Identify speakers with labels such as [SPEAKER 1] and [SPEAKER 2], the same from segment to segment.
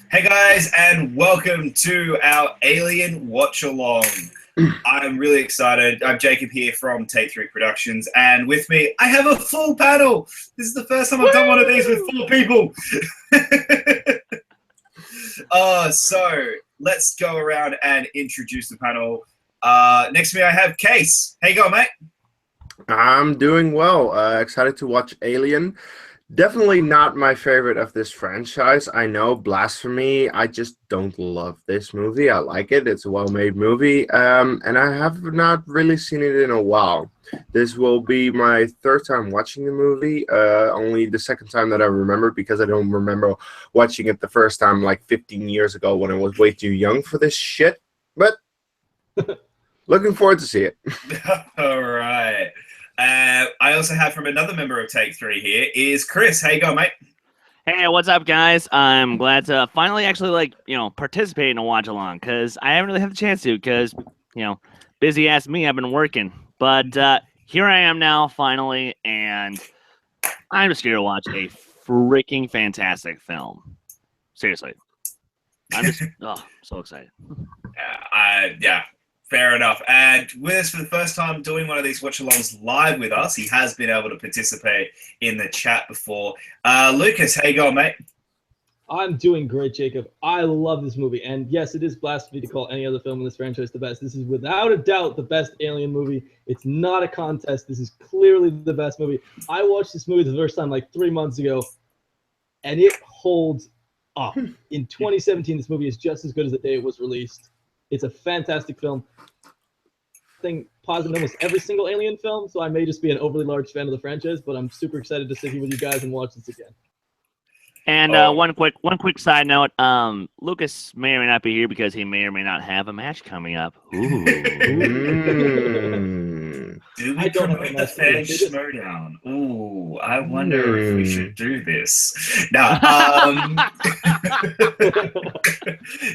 [SPEAKER 1] Hey guys, and welcome to our Alien Watchalong. I'm really excited. I'm Jacob here from Take 3 Productions, and with me, I have a full panel. This is the first time I've done one of these with 4 people. So let's go around and introduce the panel. Next to me, I have Case. How you going, mate?
[SPEAKER 2] I'm doing well. Excited to watch Alien. Definitely not my favorite of this franchise. I know, blasphemy. I just don't love this movie. I like it. It's a well-made movie, and I have not really seen it in a while. This will be my third time watching the movie. Only the second time that I remember, because I don't remember watching it the first time like 15 years ago when I was way too young for this shit. But looking forward to see it.
[SPEAKER 1] All right. I also have from another member of Take 3 here is Chris. How you going, mate?
[SPEAKER 3] Hey, what's up, guys? I'm glad to finally actually, participate in a watch-along, because I haven't really had the chance to, because, busy-ass me, I've been working. But here I am now, finally, and I'm just here to watch a freaking fantastic film. Seriously. I'm just, so excited.
[SPEAKER 1] Yeah. Fair enough. And with us for the first time doing one of these watch-alongs live with us, he has been able to participate in the chat before. Lucas, how you going, mate?
[SPEAKER 4] I'm doing great, Jacob. I love this movie. And yes, it is blasphemy to call any other film in this franchise the best. This is without a doubt the best Alien movie. It's not a contest. This is clearly the best movie. I watched this movie the first time like 3 months ago, and it holds up. In 2017, this movie is just as good as the day it was released. It's a fantastic film. I think positive almost every single Alien film, so I may just be an overly large fan of the franchise, but I'm super excited to sit here with you guys and watch this again.
[SPEAKER 3] And one quick side note, Lucas may or may not be here because he may or may not have a match coming up. Ooh.
[SPEAKER 1] Do we promote the fan Schmodown? Ooh, I wonder if we should do this. No,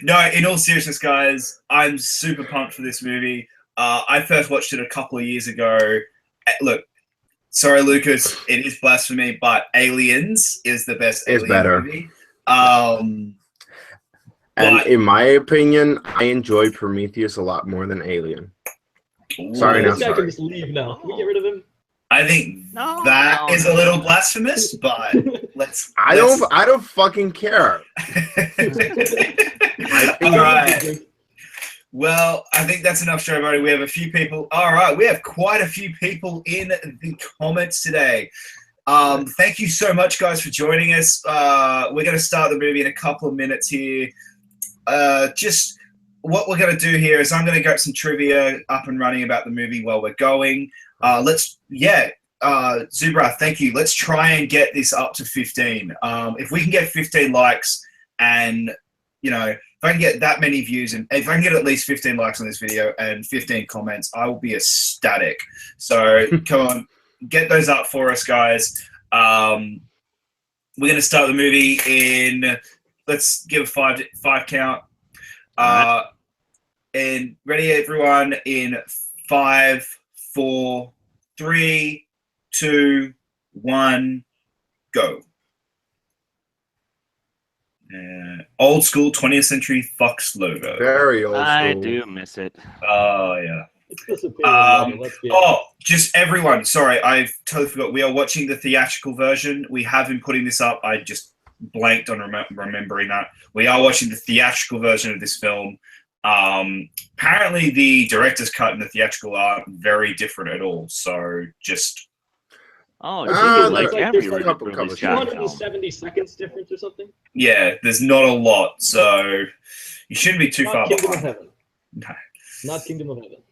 [SPEAKER 1] no, in all seriousness, guys, I'm super pumped for this movie. I first watched it a couple of years ago. Look, sorry, Lucas, it is blasphemy, but Aliens is the best Alien movie.
[SPEAKER 2] And in my opinion, I enjoy Prometheus a lot more than Alien.
[SPEAKER 1] Ooh.
[SPEAKER 2] Sorry,
[SPEAKER 4] this guy can just leave now. Can we get rid of him?
[SPEAKER 1] I think that is a little blasphemous, but
[SPEAKER 2] I don't fucking care.
[SPEAKER 1] All right. Well, I think that's enough show, everybody. We have a few people. All right, we have quite a few people in the comments today. Thank you so much, guys, for joining us. We're going to start the movie in a couple of minutes here. Just what we're going to do here is I'm going to get some trivia up and running about the movie while we're going. Zubra, thank you. Let's try and get this up to 15. If we can get 15 likes and, if I can get that many views and if I can get at least 15 likes on this video and 15 comments, I will be ecstatic. So come on, get those up for us, guys. We're going to start the movie in, let's give a five count. And ready, everyone, in 5, 4, 3, 2, 1, go. Old school 20th century Fox logo.
[SPEAKER 2] Very old school.
[SPEAKER 3] I do miss it.
[SPEAKER 1] Oh, yeah. Just everyone. Sorry, I totally forgot. We are watching the theatrical version. We have been putting this up. I just blanked on remembering that. We are watching the theatrical version of this film. Apparently, the director's cut and the theatrical aren't very different at all. So just.
[SPEAKER 3] Oh,
[SPEAKER 4] like every a couple 270 seconds difference or something.
[SPEAKER 1] Yeah, there's not a lot, so you shouldn't be too far
[SPEAKER 4] Kingdom
[SPEAKER 1] behind.
[SPEAKER 4] of Heaven.
[SPEAKER 1] No.
[SPEAKER 4] Not Kingdom of Heaven.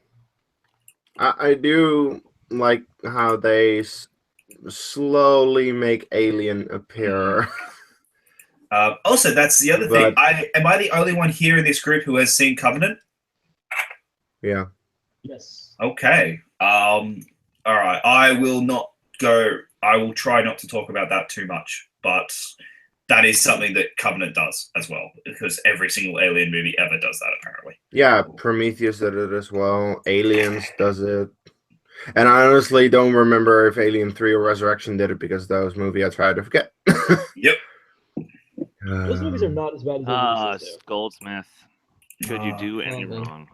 [SPEAKER 2] I do like how they slowly make Alien appear.
[SPEAKER 1] Also, that's the other thing. Am I the only one here in this group who has seen Covenant?
[SPEAKER 2] Yeah.
[SPEAKER 4] Yes.
[SPEAKER 1] Okay. All right. I will try not to talk about that too much, but that is something that Covenant does as well, because every single Alien movie ever does that, apparently.
[SPEAKER 2] Yeah, Prometheus did it as well. Aliens does it. And I honestly don't remember if Alien 3 or Resurrection did it, because that was a movie I tried to forget.
[SPEAKER 1] Yep.
[SPEAKER 4] Those movies are not as bad as everybody says they are.
[SPEAKER 3] Goldsmith. Could you do any
[SPEAKER 4] man.
[SPEAKER 3] wrong?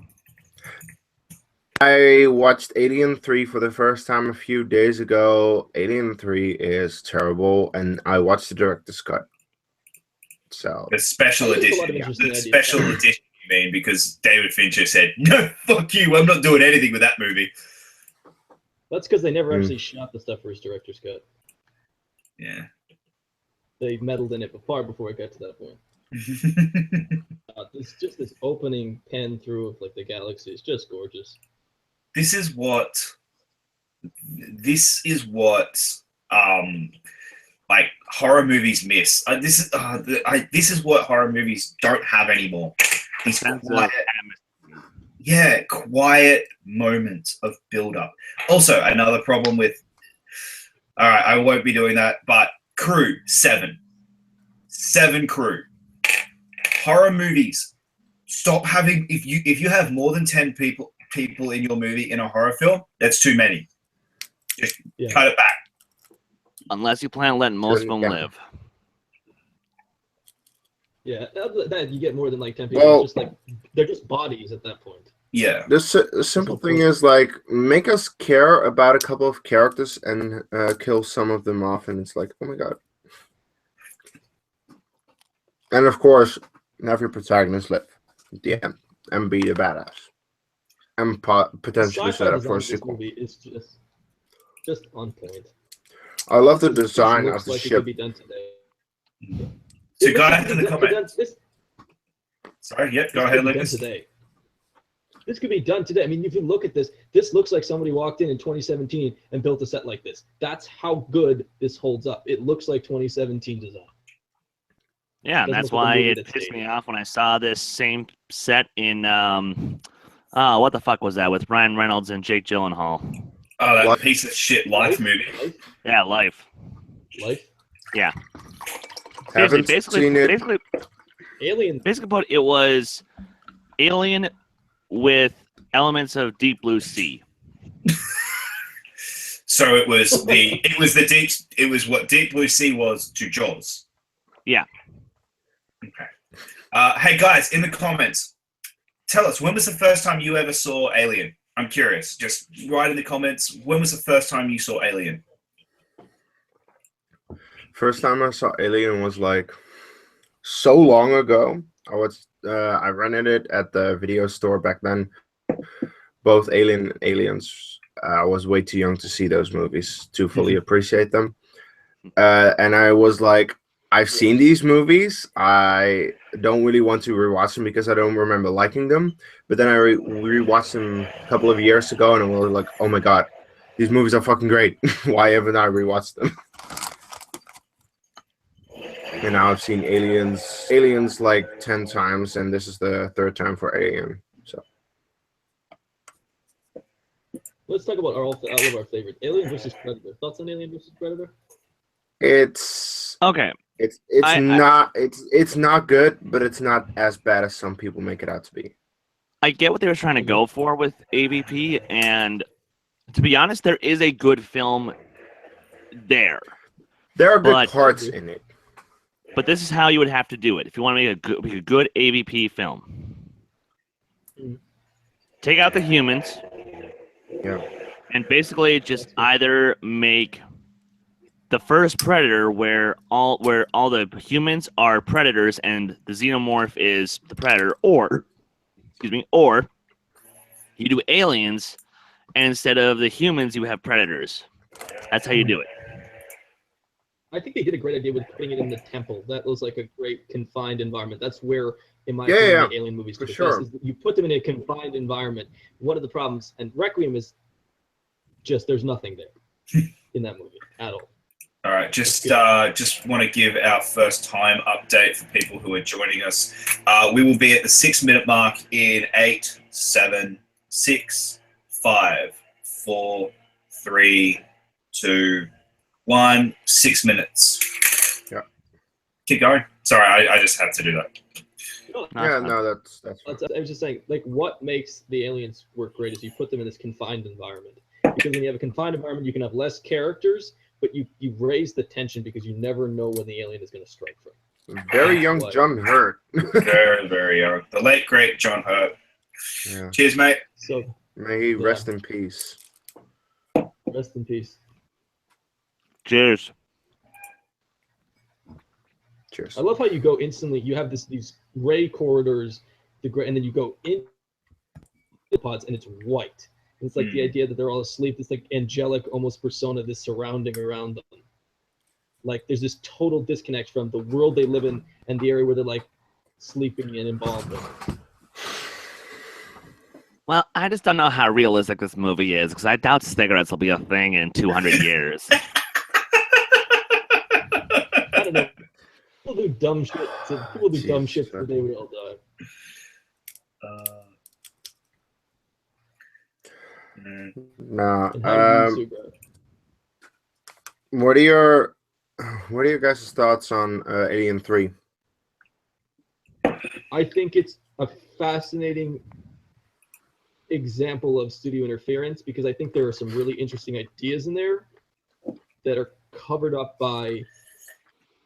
[SPEAKER 2] I watched Alien 3 for the first time a few days ago. Alien 3 is terrible, and I watched the director's cut. So
[SPEAKER 1] The special
[SPEAKER 4] I think there's a lot
[SPEAKER 1] edition.
[SPEAKER 4] of interesting
[SPEAKER 1] The
[SPEAKER 4] ideas.
[SPEAKER 1] special edition, you mean, because David Fincher said, no, fuck you, I'm not doing anything with that movie.
[SPEAKER 4] That's because they never actually shot the stuff for his director's cut.
[SPEAKER 1] Yeah.
[SPEAKER 4] They meddled in it far before it got to that point. It's just this opening pan through of like the galaxy. It's just gorgeous.
[SPEAKER 1] This is what like horror movies miss. This is what horror movies don't have anymore. These quiet moments of build up. Also, another problem with, all right, I won't be doing that, but crew, 7 crew. Horror movies, stop having, if you have more than 10 people in your movie in a horror film, that's too many. Just cut it back.
[SPEAKER 3] Unless you plan on letting most of them live.
[SPEAKER 4] Yeah, that you get more than like 10 people.
[SPEAKER 2] Well,
[SPEAKER 4] it's just like they're just bodies at that point.
[SPEAKER 1] Yeah.
[SPEAKER 2] The simple thing is, like, make us care about a couple of characters and kill some of them off, and it's like, oh my god. And of course, have your protagonist live at the end and be the badass. And potentially set up for a sequel.
[SPEAKER 4] Movie is just on point.
[SPEAKER 2] I love the design of the
[SPEAKER 4] like
[SPEAKER 2] ship.
[SPEAKER 4] It could be done today.
[SPEAKER 1] So go ahead in the comments. Sorry, go ahead, Lucas.
[SPEAKER 4] Today. This could be done today. I mean, if you look at this, this looks like somebody walked in 2017 and built a set like this. That's how good this holds up. It looks like 2017 design.
[SPEAKER 3] Yeah, and that's why it pissed me off when I saw this same set in what the fuck was that with Ryan Reynolds and Jake Gyllenhaal?
[SPEAKER 1] Oh, that piece of shit Life movie.
[SPEAKER 3] Yeah, Life. Yeah.
[SPEAKER 2] Haven't seen it.
[SPEAKER 3] Basically,
[SPEAKER 4] Alien.
[SPEAKER 3] Basically, put it was Alien with elements of Deep Blue Sea.
[SPEAKER 1] So it was what Deep Blue Sea was to Jaws.
[SPEAKER 3] Yeah.
[SPEAKER 1] Okay. Hey guys, in the comments, tell us, when was the first time you ever saw Alien? I'm curious. Just write in the comments, when was the first time you saw Alien?
[SPEAKER 2] First time I saw Alien was like so long ago. I rented it at the video store back then. Both Alien and Aliens. I was way too young to see those movies to fully appreciate them. And I was like, I've seen these movies. I don't really want to rewatch them because I don't remember liking them. But then I rewatched them a couple of years ago, and I was like, oh my god, these movies are fucking great. Why haven't I rewatched them? And now I've seen Aliens like 10 times, and this is the 3rd time for Alien. So
[SPEAKER 4] let's talk about all of our favorites. Alien versus Predator. Thoughts on Alien versus Predator?
[SPEAKER 2] It's
[SPEAKER 3] okay.
[SPEAKER 2] It's not good, but it's not as bad as some people make it out to be.
[SPEAKER 3] I get what they were trying to go for with AVP, and to be honest, there is a good film there.
[SPEAKER 2] There are good parts in it.
[SPEAKER 3] But this is how you would have to do it if you want to make a good AVP film. Take out the humans.
[SPEAKER 2] Yeah.
[SPEAKER 3] And basically just either make the first Predator where all the humans are predators and the xenomorph is the predator, or you do Aliens and instead of the humans you have predators. That's how you do it.
[SPEAKER 4] I think they did a great idea with putting it in the temple. That was like a great confined environment. That's where, in my opinion, the Alien movies do the best. Is you put them in a confined environment. One of the problems, and Requiem is just, there's nothing there in that movie at all.
[SPEAKER 1] All right, just want to give our first time update for people who are joining us. We will be at the 6-minute mark in 8, 7, 6, 5, 4, 3, 2, 1. 6 minutes.
[SPEAKER 2] Yeah.
[SPEAKER 1] Keep going. Sorry, I just had to do that.
[SPEAKER 2] That's
[SPEAKER 4] I was just saying, like, what makes the Aliens work great is you put them in this confined environment. Because when you have a confined environment, you can have less characters, but you raise the tension because you never know when the alien is going to strike from.
[SPEAKER 2] Very young
[SPEAKER 4] What?
[SPEAKER 2] John Hurt.
[SPEAKER 1] Very, very young. The late, great John Hurt.
[SPEAKER 2] Yeah.
[SPEAKER 1] Cheers, mate.
[SPEAKER 4] So
[SPEAKER 2] May he rest in peace.
[SPEAKER 4] rest in peace.
[SPEAKER 3] Cheers.
[SPEAKER 2] Cheers.
[SPEAKER 4] I love how you go instantly. You have these gray corridors, and then you go in the pods, and it's white. And it's like the idea that they're all asleep. This like angelic, almost persona, this surrounding around them. Like there's this total disconnect from the world they live in and the area where they're like sleeping and embalmed in.
[SPEAKER 3] Well, I just don't know how realistic this movie is because I doubt cigarettes will be a thing in 200 years.
[SPEAKER 4] I don't know. People do dumb shit. People do dumb shit the day we all die.
[SPEAKER 2] Nah.
[SPEAKER 4] And how do you cigarette?
[SPEAKER 2] What are your guys' thoughts on Alien 3?
[SPEAKER 4] I think it's a fascinating example of studio interference because I think there are some really interesting ideas in there that are covered up by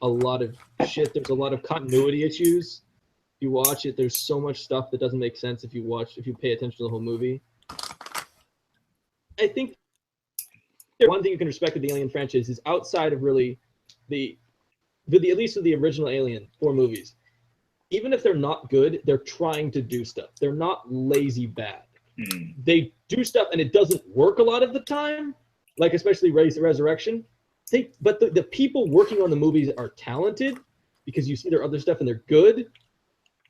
[SPEAKER 4] a lot of shit. There's a lot of continuity issues. If you watch it, there's so much stuff that doesn't make sense if you pay attention to the whole movie. I think one thing you can respect of the Alien franchise is outside of really at least with the original Alien 4 movies, even if they're not good, they're trying to do stuff. They're not lazy bad. They do stuff and it doesn't work a lot of the time, like especially Resurrection. But the people working on the movies are talented because you see their other stuff and they're good.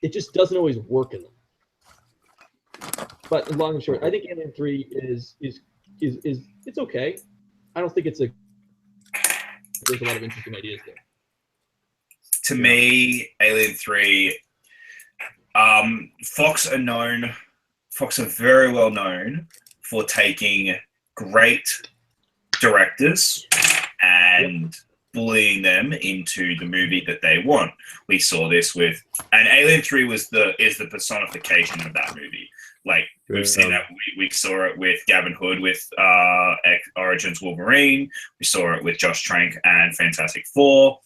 [SPEAKER 4] It just doesn't always work in them. But long and short, I think Alien 3 is it's okay. I don't think there's a lot of interesting ideas there.
[SPEAKER 1] To me, Alien 3, Fox are very well known for taking great directors and bullying them into the movie that they want. We saw this and Alien 3 is the personification of that movie. Like we've seen that, we saw it with Gavin Hood with Origins Wolverine. We saw it with Josh Trank and Fantastic Four.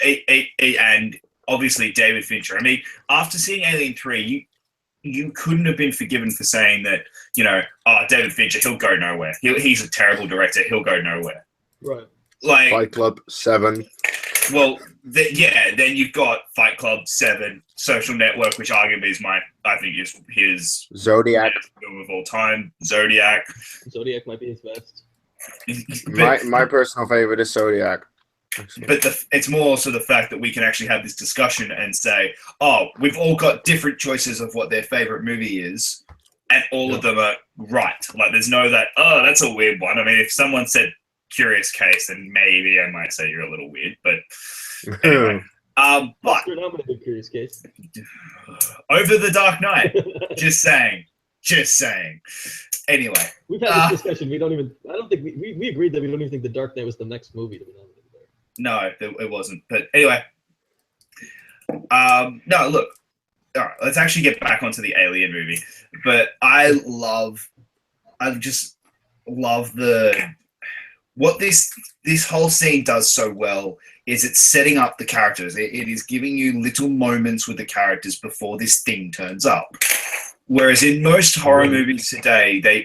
[SPEAKER 1] And obviously David Fincher. I mean, after seeing Alien 3, you couldn't have been forgiven for saying that, David Fincher, he'll go nowhere. He's a terrible director. He'll go nowhere.
[SPEAKER 4] Right.
[SPEAKER 1] Like
[SPEAKER 2] Fight Club 7.
[SPEAKER 1] Well, then you've got Fight Club 7, Social Network, which arguably is his
[SPEAKER 2] Zodiac
[SPEAKER 1] film of all time. Zodiac
[SPEAKER 4] might be his best.
[SPEAKER 2] my personal favorite is Zodiac.
[SPEAKER 1] But it's more also the fact that we can actually have this discussion and say, oh, we've all got different choices of what their favorite movie is, and all of them are right. Like, there's no that, oh, that's a weird one. I mean, if someone said Curious Case, then maybe I might say you're a little weird. But anyway, but
[SPEAKER 4] You're not a Curious Case.
[SPEAKER 1] Over the Dark Knight, just saying. Anyway,
[SPEAKER 4] we've had this discussion. I don't think we agreed that we don't even think The Dark Knight was the next movie to be nominated there.
[SPEAKER 1] No, it wasn't. But anyway, no, look. All right, let's actually get back onto the Alien movie. But I just love what this whole scene does so well is it's setting up the characters. It is giving you little moments with the characters before this thing turns up. Whereas in most horror movies today, they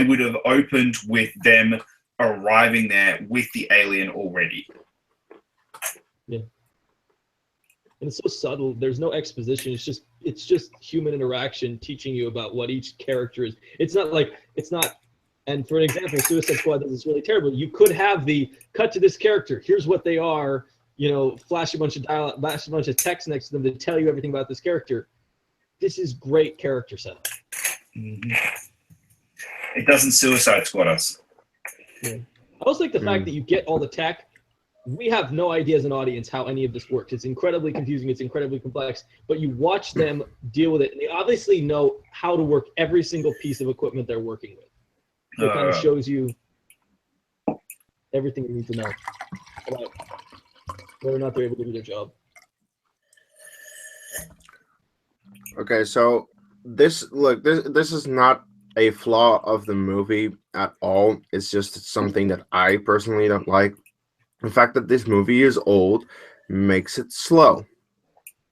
[SPEAKER 1] would have opened with them arriving there with the alien already.
[SPEAKER 4] Yeah. And it's so subtle. There's no exposition. It's just human interaction teaching you about what each character is. And for an example, Suicide Squad does this really terrible. You could have the cut to this character. Here's what they are. Flash a bunch of dialogue, flash a bunch of text next to them to tell you everything about this character. This is great character setup.
[SPEAKER 1] Mm-hmm. It doesn't Suicide Squad us.
[SPEAKER 4] Yeah. I also like the fact that you get all the tech. We have no idea as an audience how any of this works. It's incredibly confusing. It's incredibly complex. But you watch them deal with it, and they obviously know how to work every single piece of equipment they're working with. So it kind of shows you everything you need to know about whether or not they're able to do their job.
[SPEAKER 2] Okay, so this is not a flaw of the movie at all. It's just something that I personally don't like. The fact that this movie is old makes it slow.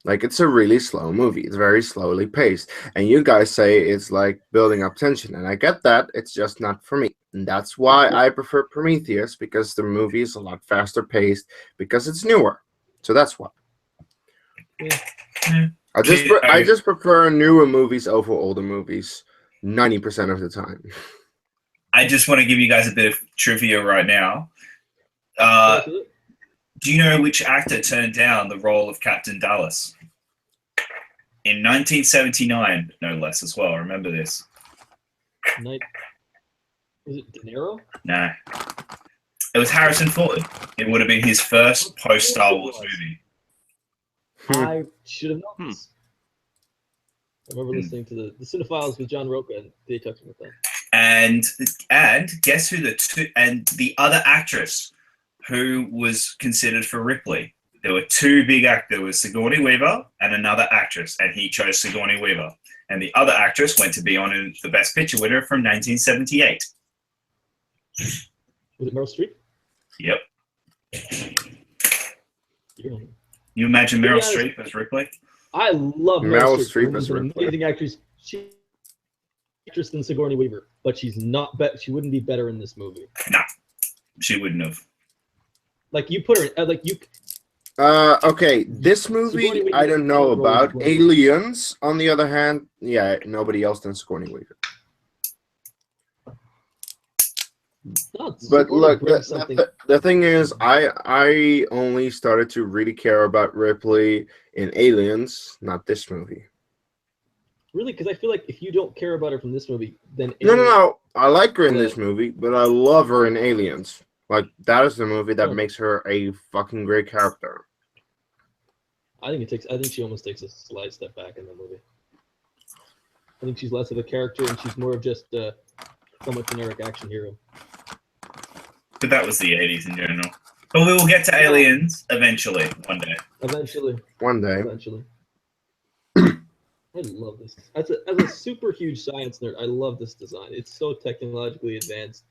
[SPEAKER 2] Like, it's a really slow movie. It's very slowly paced. And you guys say it's like building up tension. And I get that. It's just not for me. And that's why I prefer Prometheus, because the movie is a lot faster paced, because it's newer. So that's why. I just prefer newer movies over older movies 90% of the time.
[SPEAKER 1] I just want to give you guys a bit of trivia right now. Do you know which actor turned down the role of Captain Dallas? In 1979, no less as well. Remember this.
[SPEAKER 4] Was it De Niro?
[SPEAKER 1] No. It was Harrison Ford. It would have been his first post-Star Wars movie.
[SPEAKER 4] I should have known this. I remember listening to the Cinephiles with John Roca, and they talked about that.
[SPEAKER 1] And guess who the other actress who was considered for Ripley? There were two big actors. There was Sigourney Weaver and another actress, and he chose Sigourney Weaver. And the other actress went to be on the Best Picture winner from 1978.
[SPEAKER 4] Was it Meryl Streep?
[SPEAKER 1] Yep.
[SPEAKER 4] Yeah.
[SPEAKER 1] You imagine Meryl Streep as Ripley?
[SPEAKER 4] I love
[SPEAKER 2] Meryl Streep as
[SPEAKER 4] an
[SPEAKER 2] Ripley.
[SPEAKER 4] amazing actress. She's actress than Sigourney Weaver, but she's not. She wouldn't be better in this movie.
[SPEAKER 1] No, she wouldn't have.
[SPEAKER 4] Like you put her,
[SPEAKER 2] Okay, this movie I don't know about. Aliens, on the other hand, yeah, nobody else than Sigourney Weaver. But look, the thing is, I only started to really care about Ripley in Aliens, not this movie.
[SPEAKER 4] Really? Because I feel like if you don't care about her from this movie, then
[SPEAKER 2] No. I like her in this movie, but I love her in Aliens. Like, that is the movie that makes her a fucking great character.
[SPEAKER 4] I think she almost takes a slight step back in the movie. I think she's less of a character, and she's more of just a somewhat generic action hero.
[SPEAKER 1] But that was the 80s in general. But we will get to Aliens eventually, one day.
[SPEAKER 2] One day.
[SPEAKER 4] Eventually. I love this. As a super huge science nerd, I love this design. It's so technologically advanced.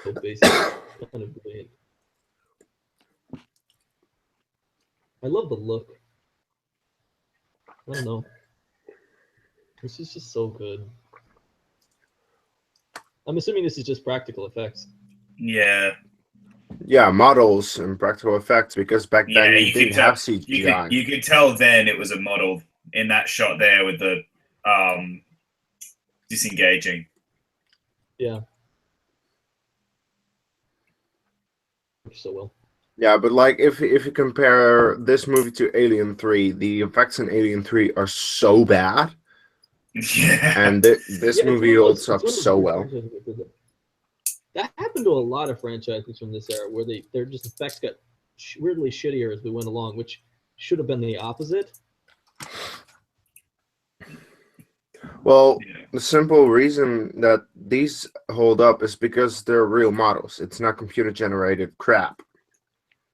[SPEAKER 4] So basic. Kind of brilliant. I love the look. I don't know. This is just so good. I'm assuming this is just practical effects.
[SPEAKER 1] Yeah.
[SPEAKER 2] Yeah, models and practical effects, because back then you didn't have CGI.
[SPEAKER 1] You could tell then it was a model in that shot there with the disengaging.
[SPEAKER 4] Yeah. So well.
[SPEAKER 2] Yeah, but like if you compare this movie to Alien 3, the effects in Alien 3 are so bad.
[SPEAKER 1] Yeah.
[SPEAKER 2] And this movie holds up so well.
[SPEAKER 4] That happened to a lot of franchises from this era, where their just effects got weirdly shittier as we went along, which should have been the opposite.
[SPEAKER 2] Well, the simple reason that these hold up is because they're real models. It's not computer-generated crap.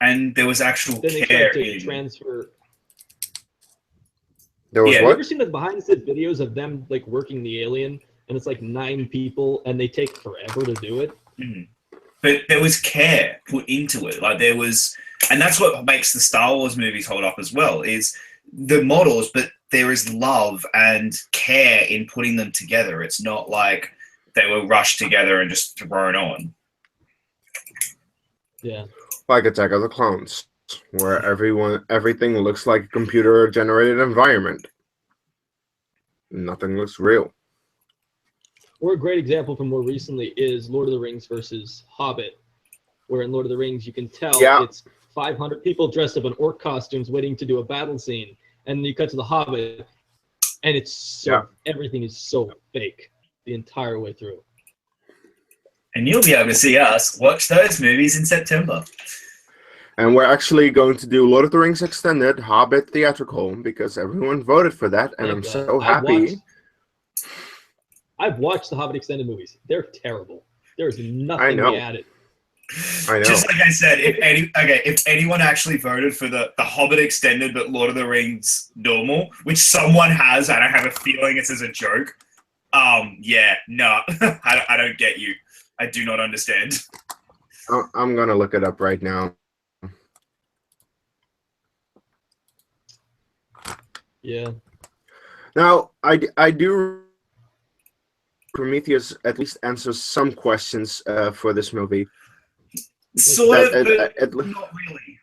[SPEAKER 1] And there was actual
[SPEAKER 4] then they
[SPEAKER 1] care
[SPEAKER 4] tried to transfer.
[SPEAKER 2] There was
[SPEAKER 4] Have you
[SPEAKER 2] what?
[SPEAKER 4] ever seen the behind-the-scenes videos of them like working the alien, and it's like 9 people, and they take forever to do it?
[SPEAKER 1] Mm. But there was care put into it. Like there was, and that's what makes the Star Wars movies hold up as well, is the models, but there is love and care in putting them together. It's not like they were rushed together and just thrown on.
[SPEAKER 4] Yeah.
[SPEAKER 2] Like Attack of the Clones, where everything looks like a computer-generated environment. Nothing looks real.
[SPEAKER 4] Or a great example from more recently is Lord of the Rings versus Hobbit, where in Lord of the Rings you can tell it's 500 people dressed up in orc costumes waiting to do a battle scene, and then you cut to the Hobbit, and it's everything is so fake the entire way through.
[SPEAKER 1] And you'll be able to see us watch those movies in September.
[SPEAKER 2] And we're actually going to do Lord of the Rings Extended, Hobbit Theatrical, because everyone voted for that, and I'm so happy.
[SPEAKER 4] I've watched the Hobbit Extended movies. They're terrible. There's nothing added.
[SPEAKER 2] I know.
[SPEAKER 1] Just like I said, if anyone actually voted for the Hobbit Extended but Lord of the Rings normal, which someone has, and I have a feeling it's as a joke, I don't get you. I do not understand.
[SPEAKER 2] I'm gonna look it up right now.
[SPEAKER 4] Yeah.
[SPEAKER 2] Now, I do. Prometheus at least answers some questions for this movie.
[SPEAKER 1] Sort of,
[SPEAKER 2] That-
[SPEAKER 1] but not really.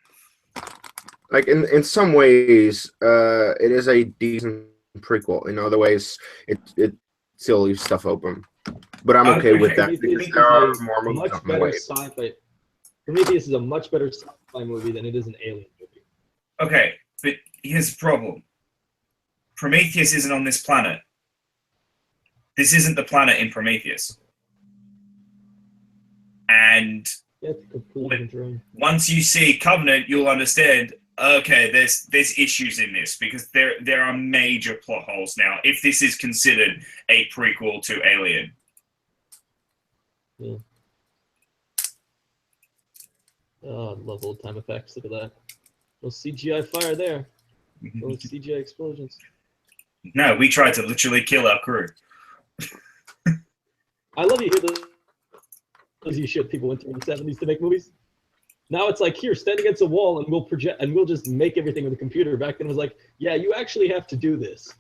[SPEAKER 2] Like in some ways, it is a decent prequel. In other ways, it still leaves stuff open. But I'm okay with that because
[SPEAKER 4] Prometheus
[SPEAKER 2] there are
[SPEAKER 4] is
[SPEAKER 2] more
[SPEAKER 4] a
[SPEAKER 2] movies
[SPEAKER 4] much
[SPEAKER 2] on the
[SPEAKER 4] better
[SPEAKER 2] way.
[SPEAKER 4] sci-fi. Prometheus is a much better sci-fi movie than it is an alien movie.
[SPEAKER 1] Okay, but here's the problem. Prometheus isn't on this planet. This isn't the planet in Prometheus. And
[SPEAKER 4] Yeah, it's a completely different terrain.
[SPEAKER 1] once you see Covenant, you'll understand, okay, there's issues in this because there are major plot holes now if this is considered a prequel to Alien.
[SPEAKER 4] Yeah. Oh, I love old time effects. Look at that. No CGI fire there. No CGI explosions.
[SPEAKER 1] No, we tried to literally kill our crew.
[SPEAKER 4] I love you hear those shit people went through in the 70s to make movies. Now it's like, here, stand against a wall and we'll project and we'll just make everything with a computer. Back then it was like, yeah, you actually have to do this.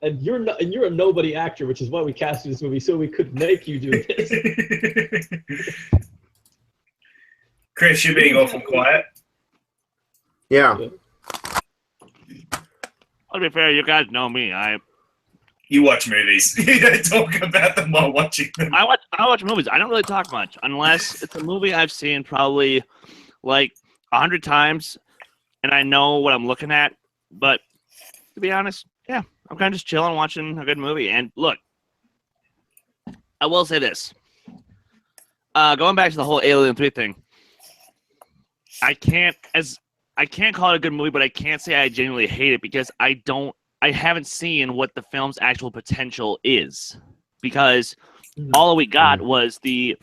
[SPEAKER 4] And you're a nobody actor, which is why we cast you this movie, so we could make you do this.
[SPEAKER 1] Chris, you're being awful quiet.
[SPEAKER 2] Yeah.
[SPEAKER 3] To be fair, you guys know me.
[SPEAKER 1] You watch movies. You don't talk about them while watching them.
[SPEAKER 3] I watch movies. I don't really talk much unless it's a movie I've seen probably like 100 times, and I know what I'm looking at. But to be honest, yeah, I'm kind of just chilling, watching a good movie. And look, I will say this. Going back to the whole Alien 3 thing, I can't call it a good movie, but I can't say I genuinely hate it because I haven't seen what the film's actual potential is, because all we got was the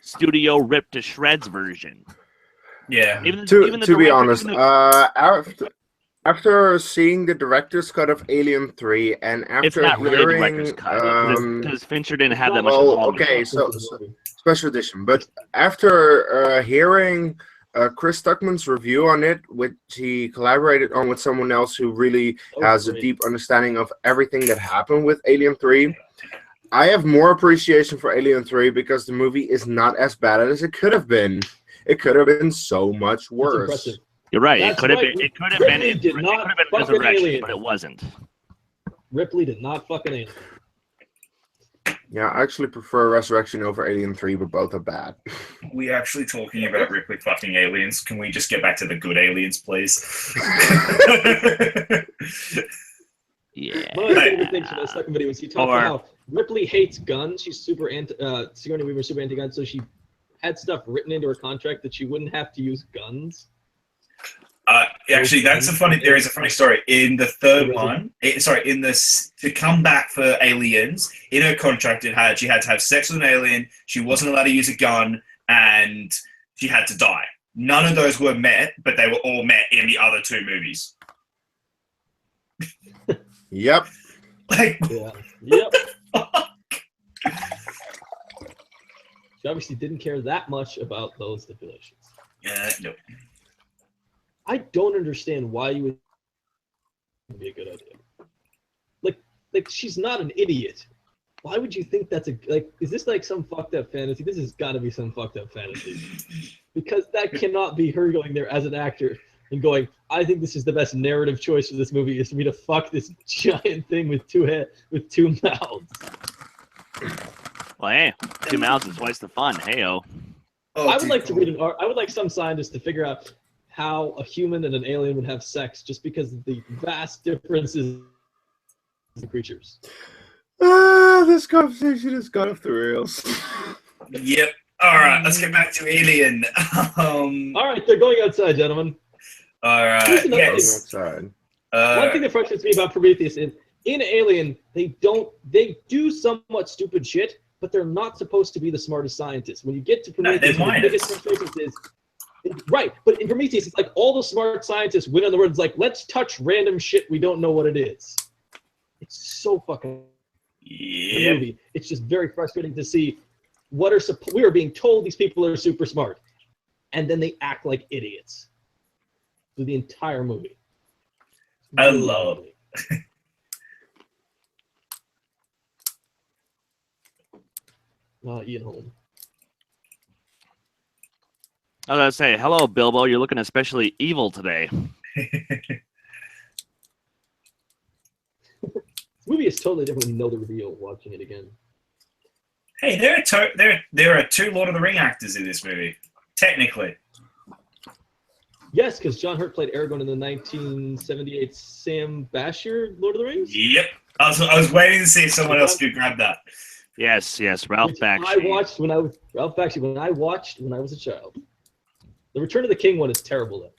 [SPEAKER 3] studio ripped to shreds version.
[SPEAKER 1] Yeah.
[SPEAKER 2] To be honest, after seeing the director's cut of Alien 3 and after
[SPEAKER 3] it's not really a
[SPEAKER 2] hearing,
[SPEAKER 3] director's cut because Fincher didn't have that much
[SPEAKER 2] well,
[SPEAKER 3] involvement.
[SPEAKER 2] okay, so special edition. But after hearing Chris Tuckman's review on it, which he collaborated on with someone else who really has a deep understanding of everything that happened with Alien 3, I have more appreciation for Alien 3 because the movie is not as bad as it could have been. It could have been so much worse.
[SPEAKER 3] You're right.
[SPEAKER 4] That's
[SPEAKER 3] It could have
[SPEAKER 4] right.
[SPEAKER 3] been. It could have
[SPEAKER 4] Ripley
[SPEAKER 3] been.
[SPEAKER 4] did
[SPEAKER 3] It
[SPEAKER 4] not
[SPEAKER 3] could have been
[SPEAKER 4] fuck an
[SPEAKER 3] Resurrection,
[SPEAKER 4] alien.
[SPEAKER 3] but it wasn't.
[SPEAKER 4] Ripley did not fucking alien.
[SPEAKER 2] Yeah, I actually prefer Resurrection over Alien 3, but both are bad.
[SPEAKER 1] We're actually talking about Ripley fucking aliens. Can we just get back to the good aliens, please?
[SPEAKER 3] Yeah.
[SPEAKER 4] One of the favorite things from that second video was he talked about how Ripley hates guns. She's super Sigourney Weaver's super anti-gun, so she had stuff written into her contract that she wouldn't have to use guns.
[SPEAKER 1] Actually, there is a funny story. In the third one, to come back for aliens, in her contract she had to have sex with an alien, she wasn't allowed to use a gun, and she had to die. None of those were met, but they were all met in the other two movies.
[SPEAKER 2] Yep.
[SPEAKER 1] Like,
[SPEAKER 4] Yep. She obviously didn't care that much about those stipulations.
[SPEAKER 1] no.
[SPEAKER 4] I don't understand why you would be a good idea. Like she's not an idiot. Why would you think that's is this like some fucked up fantasy? This has got to be some fucked up fantasy. Because that cannot be her going there as an actor and going, I think this is the best narrative choice for this movie is for me to fuck this giant thing with two mouths.
[SPEAKER 3] Well, hey, 2 mouths is twice the fun. Heyo.
[SPEAKER 4] I would like to read I would like some scientist to figure out how a human and an alien would have sex just because of the vast differences in creatures.
[SPEAKER 2] This conversation has gone off the rails.
[SPEAKER 1] Yep. All right, let's get back to Alien.
[SPEAKER 4] All right, they're going outside, gentlemen.
[SPEAKER 1] All right. Yes.
[SPEAKER 2] Outside.
[SPEAKER 4] One thing that frustrates me about Prometheus in Alien, they do somewhat stupid shit, but they're not supposed to be the smartest scientists. When you get to Prometheus, the biggest frustration is right, but in Prometheus, it's like all the smart scientists win on the words like, let's touch random shit we don't know what it is. It's so fucking movie. It's just very frustrating to see we are being told these people are super smart, and then they act like idiots. through the entire movie.
[SPEAKER 1] I love
[SPEAKER 4] it. Ian Holm.
[SPEAKER 3] I was gonna say, hello, Bilbo. You're looking especially evil today.
[SPEAKER 4] This movie is totally different when you know the reveal watching it again.
[SPEAKER 1] Hey, there are 2 Lord of the Ring actors in this movie, technically.
[SPEAKER 4] Yes, because John Hurt played Aragorn in the 1978 Sam Bashir Lord of the Rings.
[SPEAKER 1] Yep. I was waiting to see if someone else could grab that.
[SPEAKER 3] Yes, Ralph Bakshi.
[SPEAKER 4] I watched when I was a child. The Return of the King one is terrible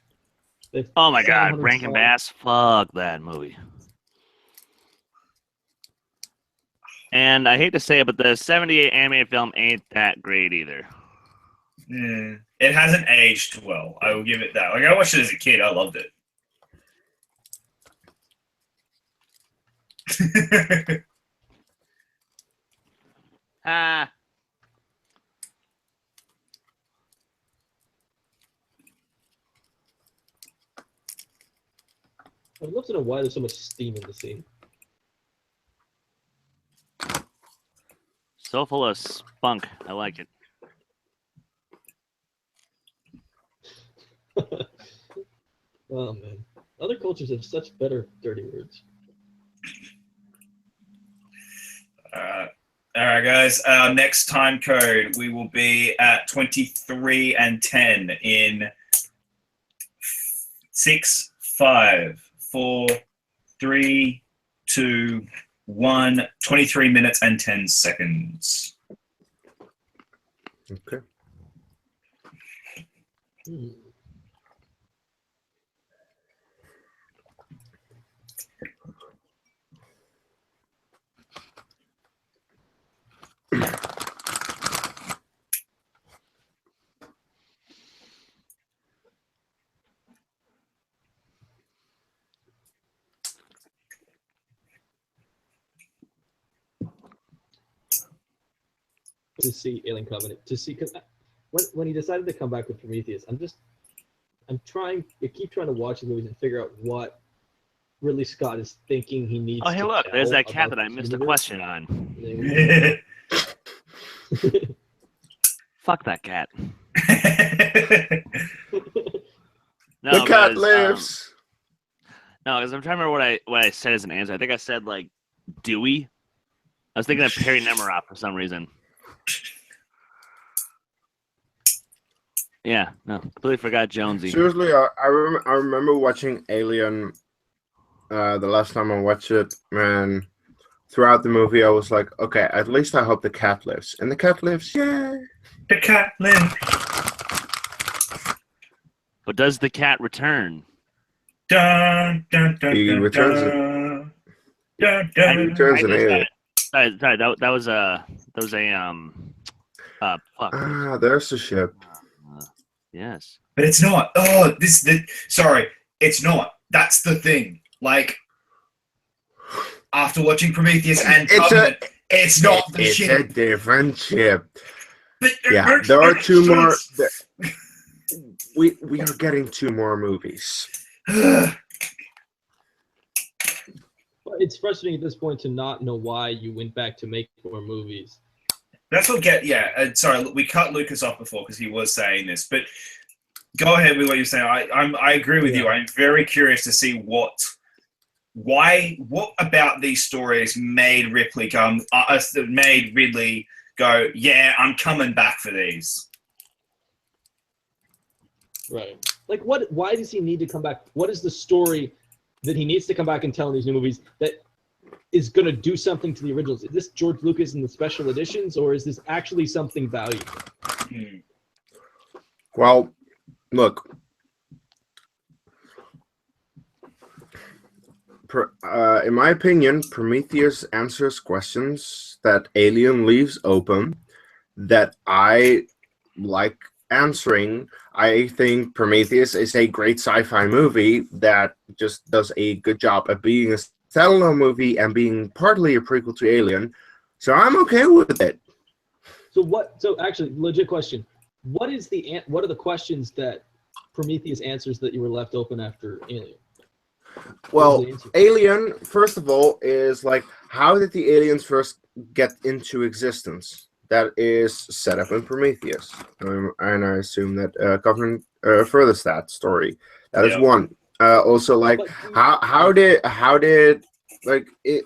[SPEAKER 4] though.
[SPEAKER 3] Oh my God,
[SPEAKER 4] 700
[SPEAKER 3] Rankin
[SPEAKER 4] songs.
[SPEAKER 3] Bass. Fuck that movie. And I hate to say it, but the 78 animated film ain't that great either.
[SPEAKER 1] Yeah. It hasn't aged well. I will give it that. Like, I watched it as a kid. I loved it.
[SPEAKER 3] Ah.
[SPEAKER 4] I'd love to know why there's so much steam in the scene.
[SPEAKER 3] So full of spunk. I like it.
[SPEAKER 4] Oh man, other cultures have such better dirty words.
[SPEAKER 1] All right, guys. Next time code, we will be at 23 and 10 in 6, 5, 4, 3, 2, 1. 23 minutes and 10 seconds.
[SPEAKER 2] Okay.
[SPEAKER 4] To see Alien Covenant, because when he decided to come back with Prometheus, I keep trying to watch the movies and figure out what Ridley Scott is thinking he needs.
[SPEAKER 3] Oh, hey,
[SPEAKER 4] to
[SPEAKER 3] look, there's
[SPEAKER 4] tell
[SPEAKER 3] that cat
[SPEAKER 4] about
[SPEAKER 3] that I
[SPEAKER 4] this
[SPEAKER 3] missed a
[SPEAKER 4] universe.
[SPEAKER 3] question on. Fuck that cat. No,
[SPEAKER 2] The cat
[SPEAKER 3] because,
[SPEAKER 2] lives.
[SPEAKER 3] No, because I'm trying to remember what I said as an answer. I think I said like Dewey. I was thinking of Perry Nemiroff for some reason. Yeah, no, completely forgot Jonesy.
[SPEAKER 2] Seriously, I remember watching Alien the last time I watched it, and throughout the movie I was like, okay, at least I hope the cat lives. And the cat lives, yay!
[SPEAKER 1] The cat lives.
[SPEAKER 3] But does the cat return?
[SPEAKER 1] Dun, dun, dun,
[SPEAKER 2] He
[SPEAKER 1] dun,
[SPEAKER 2] returns it.
[SPEAKER 1] dun, dun,
[SPEAKER 2] He
[SPEAKER 1] dun.
[SPEAKER 2] returns an alien.
[SPEAKER 3] Sorry, that was a fuck.
[SPEAKER 2] Ah, there's the ship.
[SPEAKER 3] Yes.
[SPEAKER 1] But it's not. Oh, sorry, it's not. That's the thing. Like, after watching Prometheus and Covenant, it's not the
[SPEAKER 2] It's
[SPEAKER 1] ship.
[SPEAKER 2] a different ship.
[SPEAKER 1] But
[SPEAKER 2] Yeah, there are 2 more. We are getting 2 more movies.
[SPEAKER 4] It's frustrating at this point to not know why you went back to make more movies.
[SPEAKER 1] That's what sorry, we cut Lucas off before because he was saying this, but go ahead with what you're saying. I agree with you. I'm very curious to see what about these stories made Ridley go, yeah, I'm coming back for these.
[SPEAKER 4] Right. Like, why does he need to come back? What is the story that he needs to come back and tell in these new movies that is going to do something to the originals? Is this George Lucas in the special editions, or is this actually something valuable?
[SPEAKER 2] Well, look. In my opinion, Prometheus answers questions that Alien leaves open that I like answering. I think Prometheus is a great sci-fi movie that just does a good job at being a standalone movie and being partly a prequel to Alien. So I'm okay with it.
[SPEAKER 4] So actually, legit question. What are the questions that Prometheus answers that you were left open after Alien?
[SPEAKER 2] Well, Alien, first of all, is like, how did the aliens first get into existence? That is set up in Prometheus, and I assume that Covenant furthers that story. That is one. Also, like, how did like it?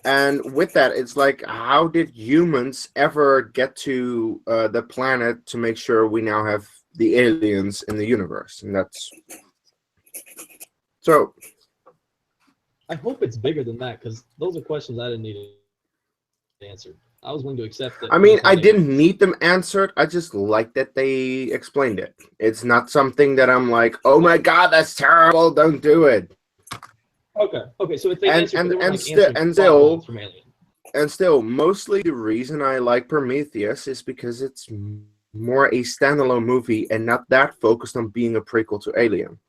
[SPEAKER 2] And with that, it's like, how did humans ever get to the planet to make sure we now have the aliens in the universe? And that's so.
[SPEAKER 4] I hope it's bigger than that, because those are questions I didn't need answered. I was willing to accept it.
[SPEAKER 2] I mean, I didn't need them answered. I just like that they explained it. It's not something that I'm like, oh my god, that's terrible, don't do it.
[SPEAKER 4] Okay. So if they
[SPEAKER 2] still, mostly the reason I like Prometheus is because it's more a standalone movie and not that focused on being a prequel to Alien.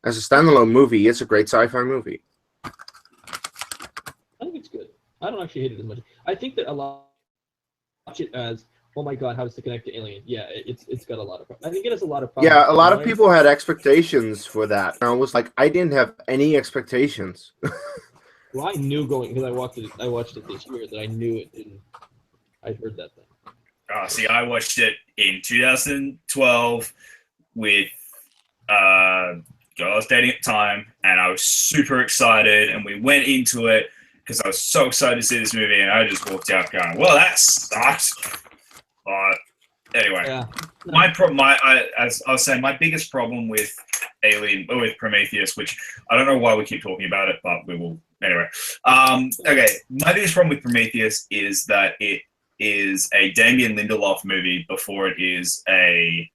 [SPEAKER 2] As a standalone movie, it's a great sci-fi movie.
[SPEAKER 4] I think it's good. I don't actually hate it as much. I think that a lot watch it as, oh my god, how does it connect to Alien? Yeah, it's got a lot of problems. I think it has a lot of problems.
[SPEAKER 2] Yeah, a lot of people had expectations for that. And I was like, I didn't have any expectations.
[SPEAKER 4] Well, I knew going, because I watched it this year, that I knew it didn't. I'd heard that thing.
[SPEAKER 1] See, I watched it in 2012 with girl I was dating at the time, and I was super excited, and we went into it because I was so excited to see this movie, and I just walked out going, well, that sucks. Anyway,
[SPEAKER 4] Yeah.
[SPEAKER 1] as I was saying, my biggest problem with with Prometheus, which I don't know why we keep talking about it, but we will anyway. Okay, my biggest problem with Prometheus is that it is a Damien Lindelof movie before it is a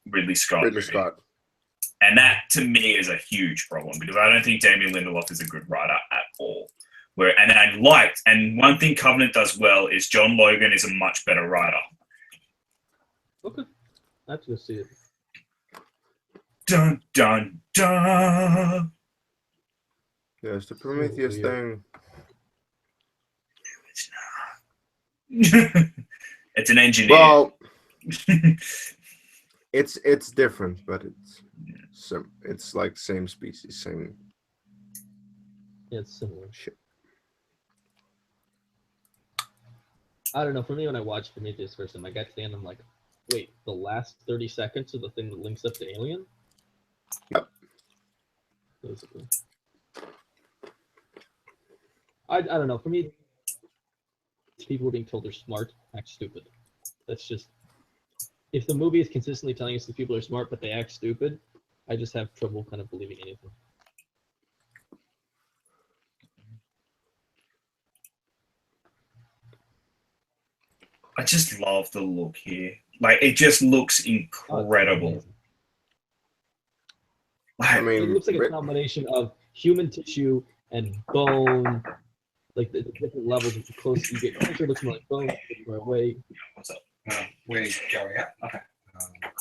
[SPEAKER 1] Ridley Scott movie. And that, to me, is a huge problem, because I don't think Damien Lindelof is a good writer at all. And one thing Covenant does well is John Logan is a much better writer.
[SPEAKER 4] Okay. That's good to see it.
[SPEAKER 1] Dun, dun, dun.
[SPEAKER 2] Yeah, it's the Prometheus thing.
[SPEAKER 1] It's not. It's an engineer.
[SPEAKER 2] Well, it's different, but it's like same species, same.
[SPEAKER 4] Yeah, it's similar.
[SPEAKER 2] Shit.
[SPEAKER 4] I don't know. For me, when I watched Prometheus first time, I got to the end, I'm like, wait, the last 30 seconds of the thing that links up to Alien?
[SPEAKER 2] Yep.
[SPEAKER 4] Basically. I don't know. For me, people are being told they're smart, act stupid. That's just, if the movie is consistently telling us that people are smart but they act stupid, I just have trouble kind of believing anything.
[SPEAKER 1] I just love the look here. Like, it just looks incredible.
[SPEAKER 4] I mean, it looks like a combination of human tissue and bone, like the different levels. As close you get closer, it looks more like bone. More away.
[SPEAKER 1] What's up? Where are you going at? Okay.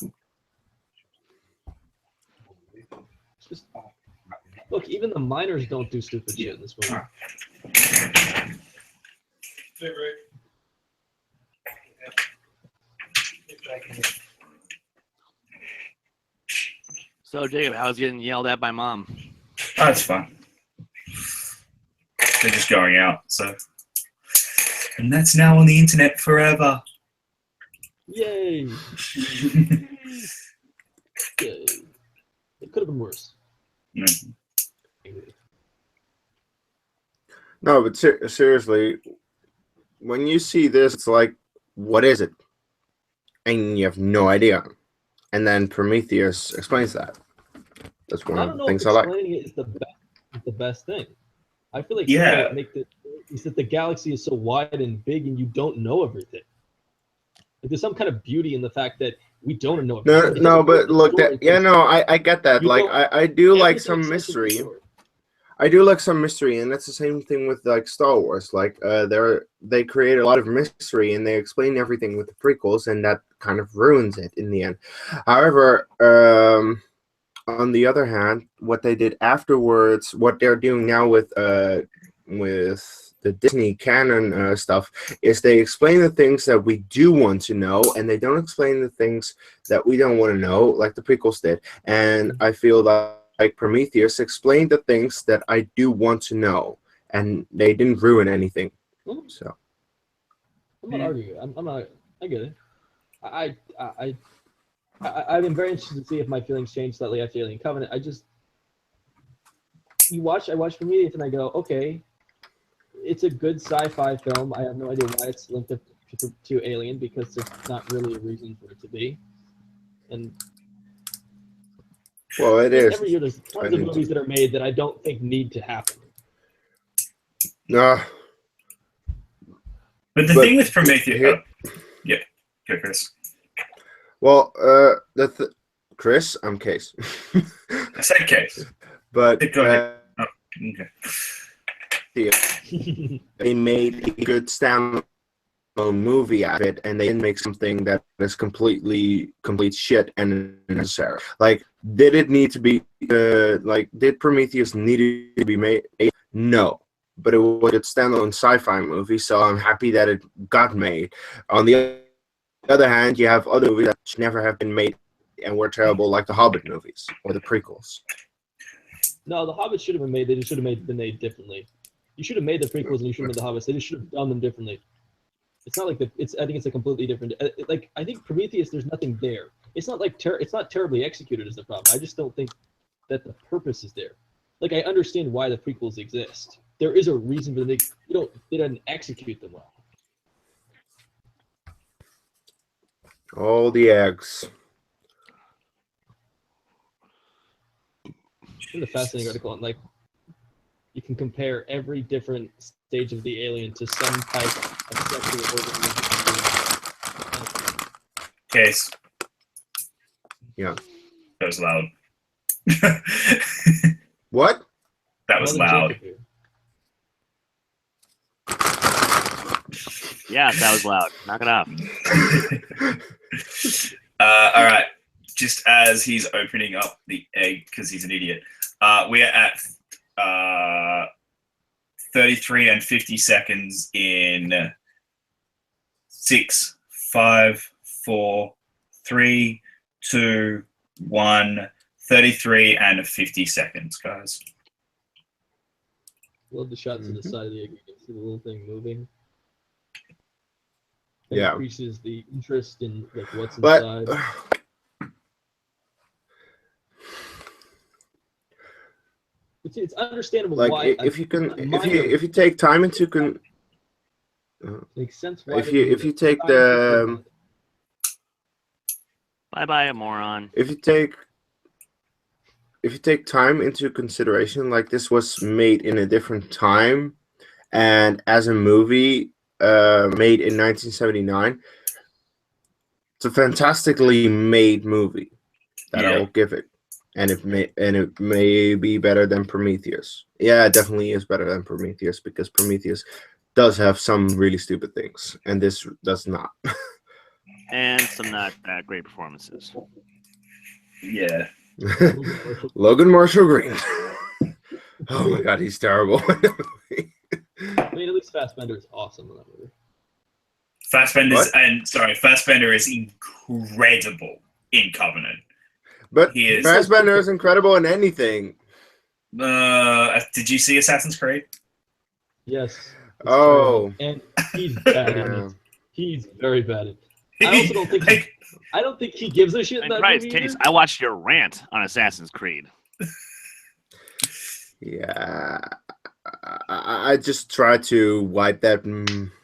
[SPEAKER 1] Cool.
[SPEAKER 4] Just, look, even the miners don't do stupid shit in this movie.
[SPEAKER 3] So, Jacob, how's getting yelled at by mom?
[SPEAKER 1] Oh, it's fun. They're just going out, so. And that's now on the internet forever.
[SPEAKER 4] Yay! Yay. It could have been worse.
[SPEAKER 1] Mm.
[SPEAKER 2] No, but seriously, when you see this, it's like, what is it? And you have no idea. And then Prometheus explains that. That's one of the things I like.
[SPEAKER 4] Explaining it is the best thing. I feel like is that the galaxy is so wide and big, and you don't know everything. Like, there's some kind of beauty in the fact that we don't know everything.
[SPEAKER 2] No, but look, I get that. Like, I do like some mystery. I do like some mystery, and that's the same thing with like Star Wars. Like, they create a lot of mystery, and they explain everything with the prequels, and that kind of ruins it in the end. However, on the other hand, what they did afterwards, what they're doing now with the Disney canon stuff is they explain the things that we do want to know, and they don't explain the things that we don't want to know, like the prequels did. And I feel like Prometheus explained the things that I do want to know, and they didn't ruin anything. So
[SPEAKER 4] I'm not arguing. I'm not. I get it. I've been very interested to see if my feelings change slightly after Alien Covenant. I watch Prometheus and I go, okay, it's a good sci-fi film. I have no idea why it's linked up to Alien, because there's not really a reason for it to be. And
[SPEAKER 2] well, it is.
[SPEAKER 4] Every year there's tons of movies that are made that I don't think need to happen.
[SPEAKER 2] No.
[SPEAKER 1] But the thing with Prometheus, yeah, go Chris.
[SPEAKER 2] Well, Chris, I'm Case.
[SPEAKER 1] I said Case.
[SPEAKER 2] But
[SPEAKER 1] Go ahead.
[SPEAKER 2] they made a good standalone movie out of it, and they didn't make something that is complete shit and unnecessary. Like, did it need to be did Prometheus need to be made? No, but it was a standalone sci-fi movie, so I'm happy that it got made. On the other hand, you have other movies that should never have been made and were terrible, like the Hobbit movies or the prequels.
[SPEAKER 4] No, the Hobbit should have been made. They just should have been made differently. You should have made the prequels and you should have made the Hobbits. They just should have done them differently. It's not like I think it's a completely different. Like, I think Prometheus, there's nothing there. It's not like it's not terribly executed is the problem. I just don't think that the purpose is there. Like, I understand why the prequels exist. There is a reason for them. They didn't execute them well.
[SPEAKER 2] All the eggs.
[SPEAKER 4] In the fascinating article, and like, you can compare every different stage of the alien to some type of sexual organism.
[SPEAKER 1] Case.
[SPEAKER 2] Yeah.
[SPEAKER 1] That was loud.
[SPEAKER 2] What?
[SPEAKER 1] That was loud.
[SPEAKER 3] Yeah, that was loud. Knock it off.
[SPEAKER 1] All right. Just as he's opening up the egg, because he's an idiot, we are at 33 and 50 seconds in 6, 5, 4, 3, 2, 1. 33 and 50 seconds, guys.
[SPEAKER 4] Love the shots to the side of the egg. You can see the little thing moving. It
[SPEAKER 2] Yeah.
[SPEAKER 4] increases the interest in like what's inside. It's understandable
[SPEAKER 2] like,
[SPEAKER 4] why.
[SPEAKER 2] if you take time into
[SPEAKER 4] makes sense.
[SPEAKER 2] Why if you take the
[SPEAKER 3] Bye, moron.
[SPEAKER 2] If you take time into consideration, like, this was made in a different time, and as a movie made in 1979, it's a fantastically made movie that I will give it, and it may be better than Prometheus. Yeah, it definitely is better than Prometheus, because Prometheus does have some really stupid things, and this does not.
[SPEAKER 3] And some not that great performances.
[SPEAKER 1] Yeah.
[SPEAKER 2] Logan Marshall Green. Oh my god, he's terrible.
[SPEAKER 4] I mean, at least Fassbender is awesome in that movie.
[SPEAKER 1] Fassbender is incredible in Covenant.
[SPEAKER 2] But Fassbender is incredible in anything.
[SPEAKER 1] Did you see Assassin's Creed?
[SPEAKER 4] Yes.
[SPEAKER 2] Oh.
[SPEAKER 4] And he's bad in it. He's very bad at it. I also don't think I don't think he gives a shit in that movie.
[SPEAKER 3] Case, I watched your rant on Assassin's Creed.
[SPEAKER 2] Yeah, I just try to wipe that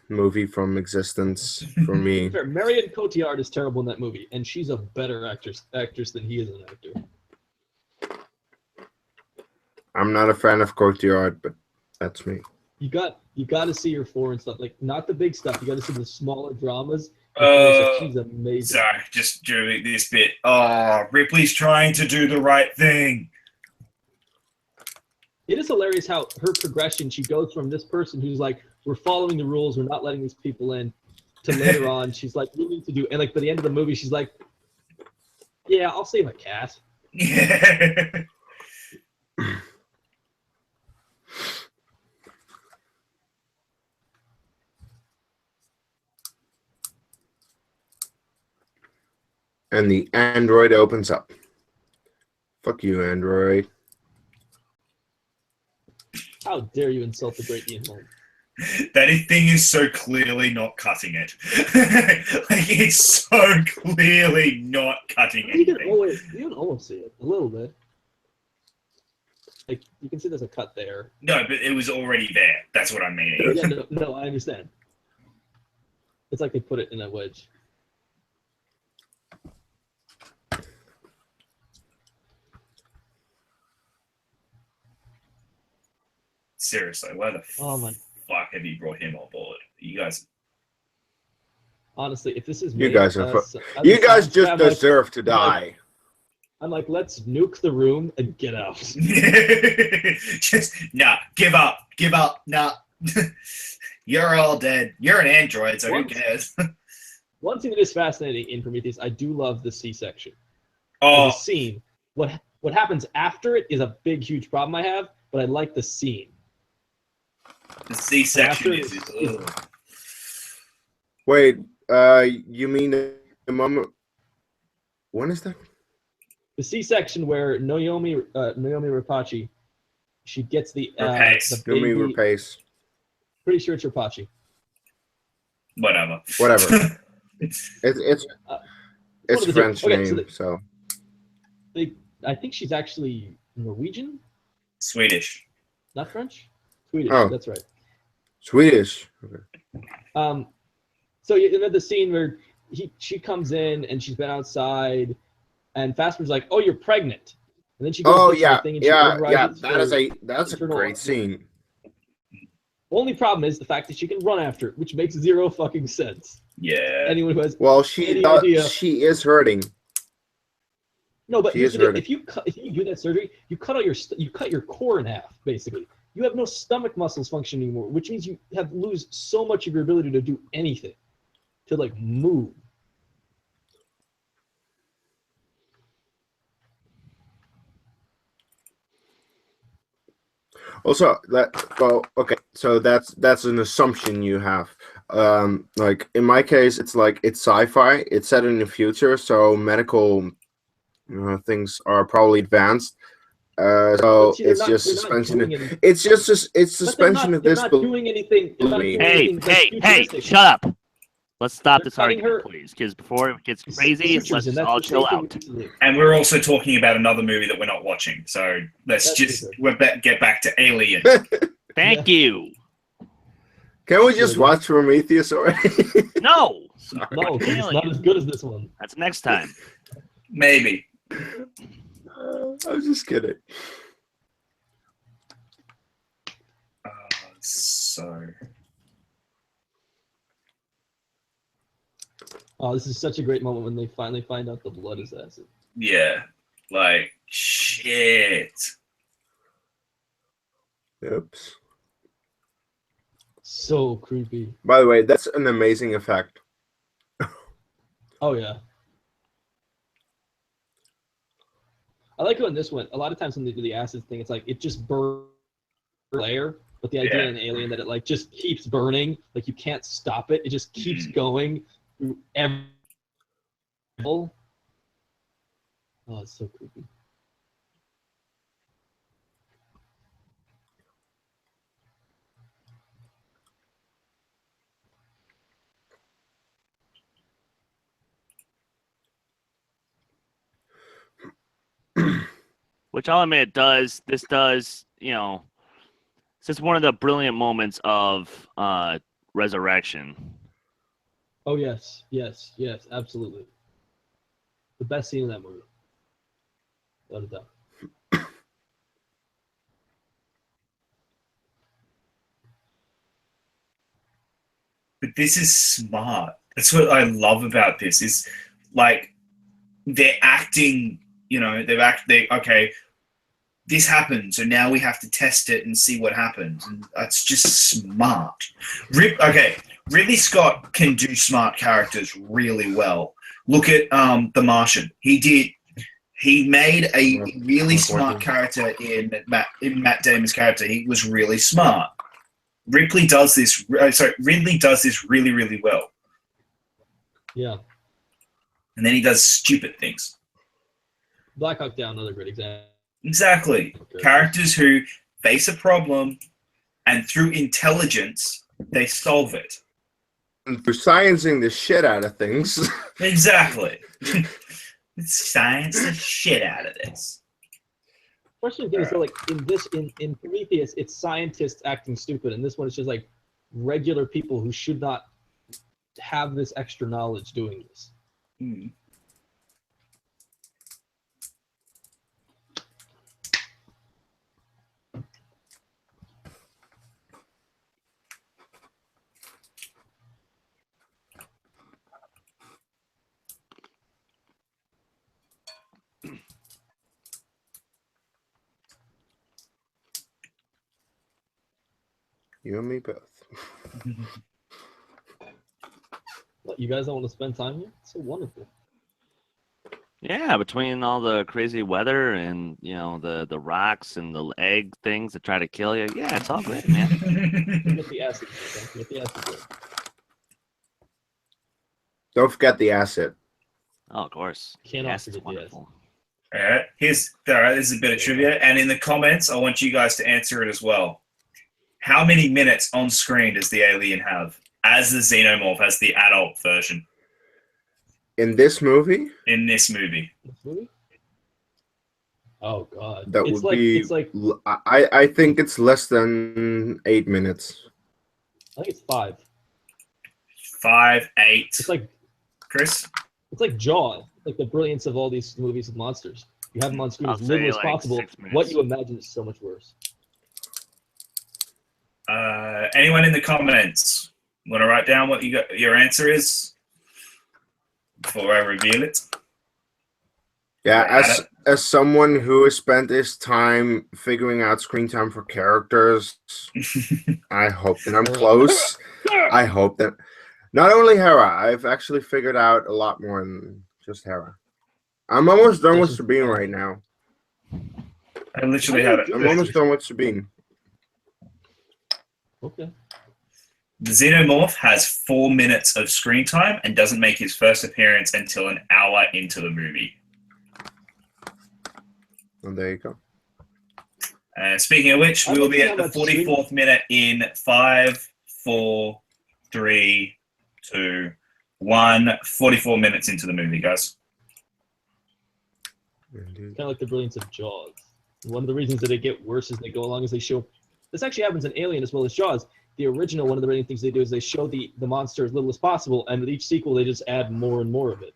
[SPEAKER 2] movie from existence for me.
[SPEAKER 4] Marion Cotillard is terrible in that movie, and she's a better actress than he is an actor.
[SPEAKER 2] I'm not a fan of Cotillard, but that's me.
[SPEAKER 4] You got to see her foreign stuff, like not the big stuff. You got to see the smaller dramas. She's amazing.
[SPEAKER 1] Sorry, just during this bit. Oh, Ripley's trying to do the right thing.
[SPEAKER 4] It is hilarious how her progression, she goes from this person who's like, we're following the rules, we're not letting these people in, to later on, she's like, we need to do, and like by the end of the movie, she's like, yeah, I'll save a cat.
[SPEAKER 1] Yeah.
[SPEAKER 2] And the Android opens up. Fuck you, Android.
[SPEAKER 4] How dare you insult the great Ian Holm?
[SPEAKER 1] That thing is so clearly not cutting it. Like, it's so clearly not cutting
[SPEAKER 4] You
[SPEAKER 1] anything.
[SPEAKER 4] can almost see it a little bit. Like, you can see there's a cut there.
[SPEAKER 1] No, but it was already there. That's what I'm meaning.
[SPEAKER 4] Yeah, no, I understand. It's like they put it in a wedge.
[SPEAKER 1] Seriously, why the
[SPEAKER 4] Oh my!
[SPEAKER 1] fuck have you brought him on board? You guys.
[SPEAKER 4] Honestly, if this is
[SPEAKER 2] You
[SPEAKER 4] me,
[SPEAKER 2] guys are
[SPEAKER 4] as
[SPEAKER 2] You
[SPEAKER 4] a
[SPEAKER 2] guys
[SPEAKER 4] science
[SPEAKER 2] just
[SPEAKER 4] guy, I'm like-
[SPEAKER 2] deserve to die.
[SPEAKER 4] I'm like, let's nuke the room and get out.
[SPEAKER 1] Just, nah, give up, nah. You're all dead. You're an android, so who
[SPEAKER 4] What?
[SPEAKER 1] cares?
[SPEAKER 4] One thing that is fascinating in Prometheus, I do love the C-section.
[SPEAKER 1] Oh,
[SPEAKER 4] The scene. What happens after it is a big, huge problem I have, but I like the scene.
[SPEAKER 1] the C-section
[SPEAKER 4] After-
[SPEAKER 1] is. Ugh.
[SPEAKER 2] Wait, you mean the moment? When is that?
[SPEAKER 4] The C-section where Naomi Rapace, she gets the
[SPEAKER 1] Rapace.
[SPEAKER 4] baby.
[SPEAKER 2] Numi Rapace.
[SPEAKER 4] Pretty sure it's Rapace.
[SPEAKER 1] Whatever.
[SPEAKER 2] Whatever. It's
[SPEAKER 4] One
[SPEAKER 2] it's
[SPEAKER 4] of the
[SPEAKER 2] French
[SPEAKER 4] two. Okay,
[SPEAKER 2] name,
[SPEAKER 4] so
[SPEAKER 2] so.
[SPEAKER 4] I think she's actually Norwegian,
[SPEAKER 1] Swedish.
[SPEAKER 4] not French. Swedish.
[SPEAKER 2] Oh.
[SPEAKER 4] That's right.
[SPEAKER 2] Swedish. Okay.
[SPEAKER 4] So you know the scene where she comes in and she's been outside, and Fassbinder's like, "Oh, you're pregnant," and then she goes
[SPEAKER 2] Oh
[SPEAKER 4] to
[SPEAKER 2] yeah,
[SPEAKER 4] the thing and she
[SPEAKER 2] yeah.
[SPEAKER 4] overrides
[SPEAKER 2] That's a
[SPEAKER 4] internal-
[SPEAKER 2] great scene.
[SPEAKER 4] Only problem is the fact that she can run after it, which makes zero fucking sense.
[SPEAKER 1] Yeah.
[SPEAKER 4] Anyone who has
[SPEAKER 2] Well,
[SPEAKER 4] Any idea?
[SPEAKER 2] she is hurting.
[SPEAKER 4] no, but
[SPEAKER 2] She
[SPEAKER 4] here's
[SPEAKER 2] is
[SPEAKER 4] the deal.
[SPEAKER 2] hurting.
[SPEAKER 4] If you do that surgery, you cut your core in half, basically. You have no stomach muscles functioning anymore, which means you lose so much of your ability to do anything, to like move.
[SPEAKER 2] Also, okay, so that's an assumption you have. Like in my case, it's sci-fi. It's set in the future, so medical things are probably advanced. So
[SPEAKER 4] But see,
[SPEAKER 2] it's
[SPEAKER 4] they're
[SPEAKER 2] just
[SPEAKER 4] not
[SPEAKER 2] suspension.
[SPEAKER 4] doing anything.
[SPEAKER 2] It's just it's
[SPEAKER 4] But
[SPEAKER 2] suspension of
[SPEAKER 4] they're
[SPEAKER 2] disbelief.
[SPEAKER 4] not doing anything. They're not doing
[SPEAKER 3] Hey,
[SPEAKER 4] anything that's
[SPEAKER 3] hey,
[SPEAKER 4] futuristic.
[SPEAKER 3] shut up. Let's stop
[SPEAKER 4] They're
[SPEAKER 3] this
[SPEAKER 4] cutting
[SPEAKER 3] argument,
[SPEAKER 4] her-
[SPEAKER 3] please, because before it gets
[SPEAKER 4] It's
[SPEAKER 3] crazy,
[SPEAKER 4] futurism,
[SPEAKER 3] let's
[SPEAKER 4] that's
[SPEAKER 3] all
[SPEAKER 4] the
[SPEAKER 3] chill
[SPEAKER 4] same
[SPEAKER 3] out.
[SPEAKER 4] thing.
[SPEAKER 1] And we're also talking about another movie that we're not watching. So let's
[SPEAKER 4] That's
[SPEAKER 1] just
[SPEAKER 4] true.
[SPEAKER 1] get back to Alien.
[SPEAKER 3] Thank you.
[SPEAKER 2] Can we just watch Prometheus already?
[SPEAKER 3] No,
[SPEAKER 2] Sorry.
[SPEAKER 4] No, 'cause it's not as good as this one.
[SPEAKER 3] that's next time.
[SPEAKER 1] Maybe.
[SPEAKER 2] I'm just kidding.
[SPEAKER 1] So
[SPEAKER 4] Oh, this is such a great moment when they finally find out the blood is acid.
[SPEAKER 1] yeah, like shit.
[SPEAKER 2] Oops.
[SPEAKER 4] So creepy.
[SPEAKER 2] By the way, that's an amazing effect.
[SPEAKER 4] Oh yeah. I like how in this one, a lot of times when they do the acid thing, it's like it just burns a layer. But the idea
[SPEAKER 1] Yeah.
[SPEAKER 4] in Alien that it like just keeps burning, like you can't stop it. It just keeps going through every. Oh, it's so creepy.
[SPEAKER 3] Which I'll admit this does, it's just one of the brilliant moments of resurrection.
[SPEAKER 4] Oh yes, yes, yes, absolutely. The best scene in that movie. Without a doubt.
[SPEAKER 1] But this is smart. That's what I love about this. Is like they're acting. Okay. This happened, so now we have to test it and see what happens. And that's just smart. Ridley Scott can do smart characters really well. Look at The Martian. He made a really smart character in Matt Damon's character. He was really smart. Ridley does this really, really well.
[SPEAKER 4] Yeah.
[SPEAKER 1] and then he does stupid things.
[SPEAKER 4] Black Hawk Down, another great example.
[SPEAKER 1] Exactly. Characters who face a problem, and through intelligence, they solve it.
[SPEAKER 2] And through sciencing the shit out of things.
[SPEAKER 1] Exactly. Science the shit out of this.
[SPEAKER 4] Question again is that, like, in Prometheus, it's scientists acting stupid, and this one is just like regular people who should not have this extra knowledge doing this.
[SPEAKER 1] Hmm.
[SPEAKER 2] You and me both.
[SPEAKER 4] What, you guys don't want to spend time here? It's so wonderful.
[SPEAKER 3] Yeah, between all the crazy weather and the rocks and the egg things that try to kill you. Yeah, it's all great, man.
[SPEAKER 4] Get the acid. Okay? Get the acid.
[SPEAKER 2] Don't forget the acid.
[SPEAKER 3] Oh, of course.
[SPEAKER 4] Cannot
[SPEAKER 3] Yes, it's
[SPEAKER 4] forget the
[SPEAKER 3] wonderful.
[SPEAKER 1] All right. This is a bit of trivia, and in the comments, I want you guys to answer it as well. How many minutes on screen does the alien have as the xenomorph, as the adult version
[SPEAKER 2] In this movie,
[SPEAKER 1] in this movie?
[SPEAKER 4] This movie? Oh god.
[SPEAKER 2] that
[SPEAKER 4] it's
[SPEAKER 2] would
[SPEAKER 4] like,
[SPEAKER 2] be.
[SPEAKER 4] It's like,
[SPEAKER 2] I think it's less than 8 minutes.
[SPEAKER 4] I think it's 5.
[SPEAKER 1] 5, 8.
[SPEAKER 4] It's like
[SPEAKER 1] Chris?
[SPEAKER 4] Jaws. Like the brilliance of all these movies with monsters. You have them on screen
[SPEAKER 3] I'll
[SPEAKER 4] as little
[SPEAKER 3] say,
[SPEAKER 4] as
[SPEAKER 3] like,
[SPEAKER 4] possible.
[SPEAKER 3] 6 minutes.
[SPEAKER 4] What you imagine is so much worse.
[SPEAKER 1] Anyone in the comments want to write down what your answer is before I reveal it?
[SPEAKER 2] Yeah, as someone who has spent his time figuring out screen time for characters, I hope that I'm close. I hope that not only Hera, I've actually figured out a lot more than just Hera. I'm almost done with Sabine right now.
[SPEAKER 1] I literally had it.
[SPEAKER 2] I'm almost done with Sabine.
[SPEAKER 4] Okay.
[SPEAKER 1] The xenomorph has 4 minutes of screen time and doesn't make his first appearance until an hour into the movie.
[SPEAKER 2] And there you go.
[SPEAKER 1] Speaking of which, we will be at the
[SPEAKER 4] how much
[SPEAKER 1] 44th minute in 5, 4, 3, 2, 1. 44 minutes into the movie, guys.
[SPEAKER 2] Indeed.
[SPEAKER 4] Kind of like the brilliance of Jaws. One of the reasons that they get worse as they go along is they show. This actually happens in Alien as well as Jaws. The original, one of the main things they do is they show the monster as little as possible, and with each sequel they just add more and more of it.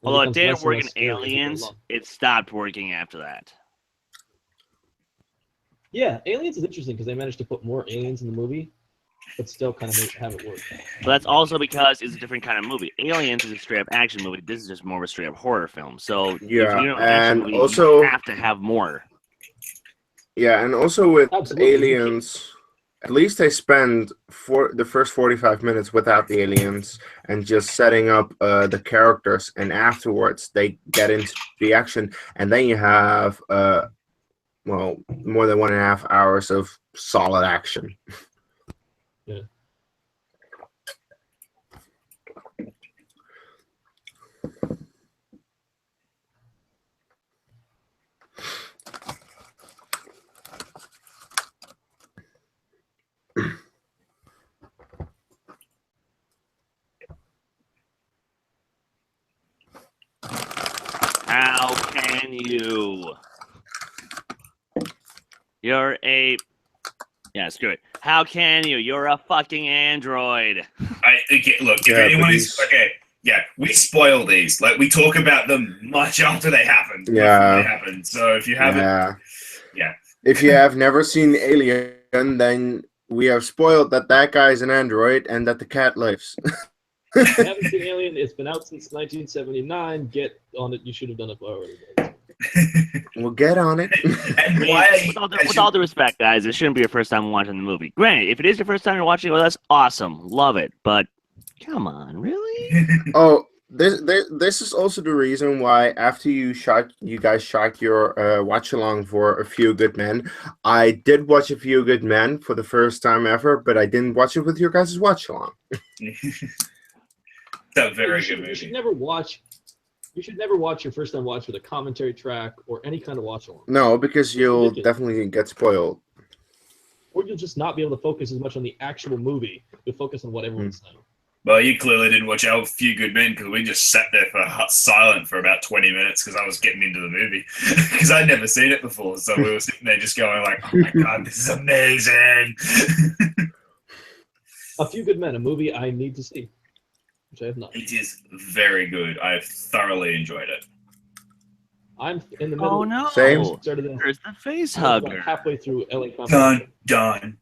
[SPEAKER 4] And
[SPEAKER 3] Although it
[SPEAKER 4] becomes
[SPEAKER 3] didn't
[SPEAKER 4] less and
[SPEAKER 3] work
[SPEAKER 4] less
[SPEAKER 3] in
[SPEAKER 4] scary as they go
[SPEAKER 3] Aliens,
[SPEAKER 4] along.
[SPEAKER 3] it stopped working after that.
[SPEAKER 4] Yeah, Aliens is interesting because they managed to put more aliens in the movie, but still kind of have it work.
[SPEAKER 3] But that's also because it's a different kind of movie. Aliens is a straight up action movie. This is just more of a straight up horror film. So if
[SPEAKER 2] Yeah,
[SPEAKER 3] you're an action
[SPEAKER 2] and
[SPEAKER 3] movie,
[SPEAKER 2] also-
[SPEAKER 3] you have to have more.
[SPEAKER 2] Yeah, and also with
[SPEAKER 4] Absolutely.
[SPEAKER 2] Aliens, at least they spend the first 45 minutes without the aliens and just setting up the characters, and afterwards they get into the action, and then you have more than 1.5 hours of solid action.
[SPEAKER 4] Yeah.
[SPEAKER 3] How can you? You're a. Yeah, screw it. How can you? You're a fucking android.
[SPEAKER 1] Look, if
[SPEAKER 2] Yeah,
[SPEAKER 1] anyone
[SPEAKER 2] but
[SPEAKER 1] is okay, yeah, we spoil these. Like we talk about them much after they happen.
[SPEAKER 2] Yeah.
[SPEAKER 1] Before they happen. So if you haven't, yeah.
[SPEAKER 2] If you have never seen Alien, then we have spoiled that guy is an android and that the cat lives.
[SPEAKER 4] If you haven't seen Alien, it's been out since 1979. Get on it. You should have done it already.
[SPEAKER 2] We'll get on it.
[SPEAKER 1] And
[SPEAKER 3] I
[SPEAKER 1] why?
[SPEAKER 3] mean, with all due respect, guys, it shouldn't be your first time watching the movie. Granted, if it is your first time you're watching it with us, awesome, love it. But come on, really?
[SPEAKER 2] Oh, this is also the reason why after you guys shot your watch along for A Few Good Men, I did watch A Few Good Men for the first time ever, but I didn't watch it with your guys' watch along.
[SPEAKER 1] a very
[SPEAKER 4] you
[SPEAKER 1] good movie.
[SPEAKER 4] should never watch. You should never watch your first time watch with a commentary track or any kind of watch along.
[SPEAKER 2] No, because you'll
[SPEAKER 4] ridiculous.
[SPEAKER 2] definitely get spoiled.
[SPEAKER 4] Or you'll just not be able to focus as much on the actual movie. You'll focus on what everyone's saying.
[SPEAKER 1] Well, you clearly didn't watch A Few Good Men because we just sat there for silent for about 20 minutes because I was getting into the movie because I'd never seen it before. So we were sitting there just going like, "Oh my god, this is amazing!"
[SPEAKER 4] A Few Good Men, a movie I need to see, which I have not.
[SPEAKER 1] It is very good. I've thoroughly enjoyed it.
[SPEAKER 4] I'm in the middle.
[SPEAKER 3] Oh no!
[SPEAKER 2] Same.
[SPEAKER 4] Started the,
[SPEAKER 3] There's the face
[SPEAKER 4] I'm about
[SPEAKER 3] hugger.
[SPEAKER 4] halfway through LA Comic
[SPEAKER 1] Dun
[SPEAKER 4] Con.
[SPEAKER 1] dun.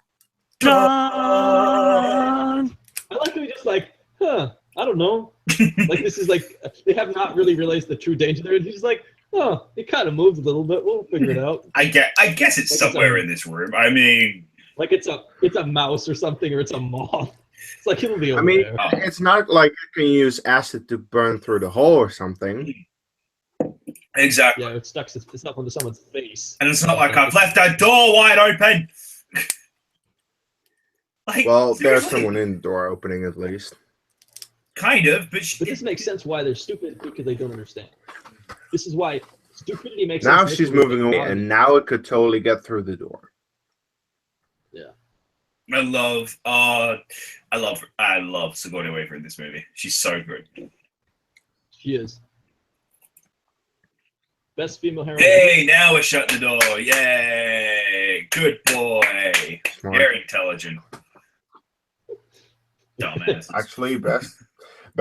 [SPEAKER 3] Dun!
[SPEAKER 4] I like to be just like, I don't know. Like this is like they have not really realized the true danger there. He's just like, it kind of moved a little bit. We'll figure it out.
[SPEAKER 1] I guess it's
[SPEAKER 4] Like
[SPEAKER 1] somewhere in this room. I mean,
[SPEAKER 4] Like it's a mouse or something, or it's a moth. It's like it'll be over
[SPEAKER 2] I mean,
[SPEAKER 4] there.
[SPEAKER 2] it's not like you can use acid to burn through the hole or something.
[SPEAKER 1] exactly.
[SPEAKER 4] Yeah, it's stuck. It's not onto someone's face.
[SPEAKER 1] And it's not like I've left a door wide open. Like,
[SPEAKER 2] Well, there's
[SPEAKER 1] seriously.
[SPEAKER 2] someone in the door opening at least.
[SPEAKER 1] Kind of, but
[SPEAKER 4] But this makes sense why they're stupid because they don't understand. This is why stupidity makes
[SPEAKER 2] Now
[SPEAKER 4] sense.
[SPEAKER 2] she's moving away, and now it could totally get through the door.
[SPEAKER 1] I love Sigourney Weaver in this movie. She's so good.
[SPEAKER 4] She is. Best female heroine.
[SPEAKER 1] Hey, now we're shutting the door. Yay! Good boy.
[SPEAKER 2] Smart.
[SPEAKER 1] Very intelligent. Dumbass.
[SPEAKER 2] Actually, best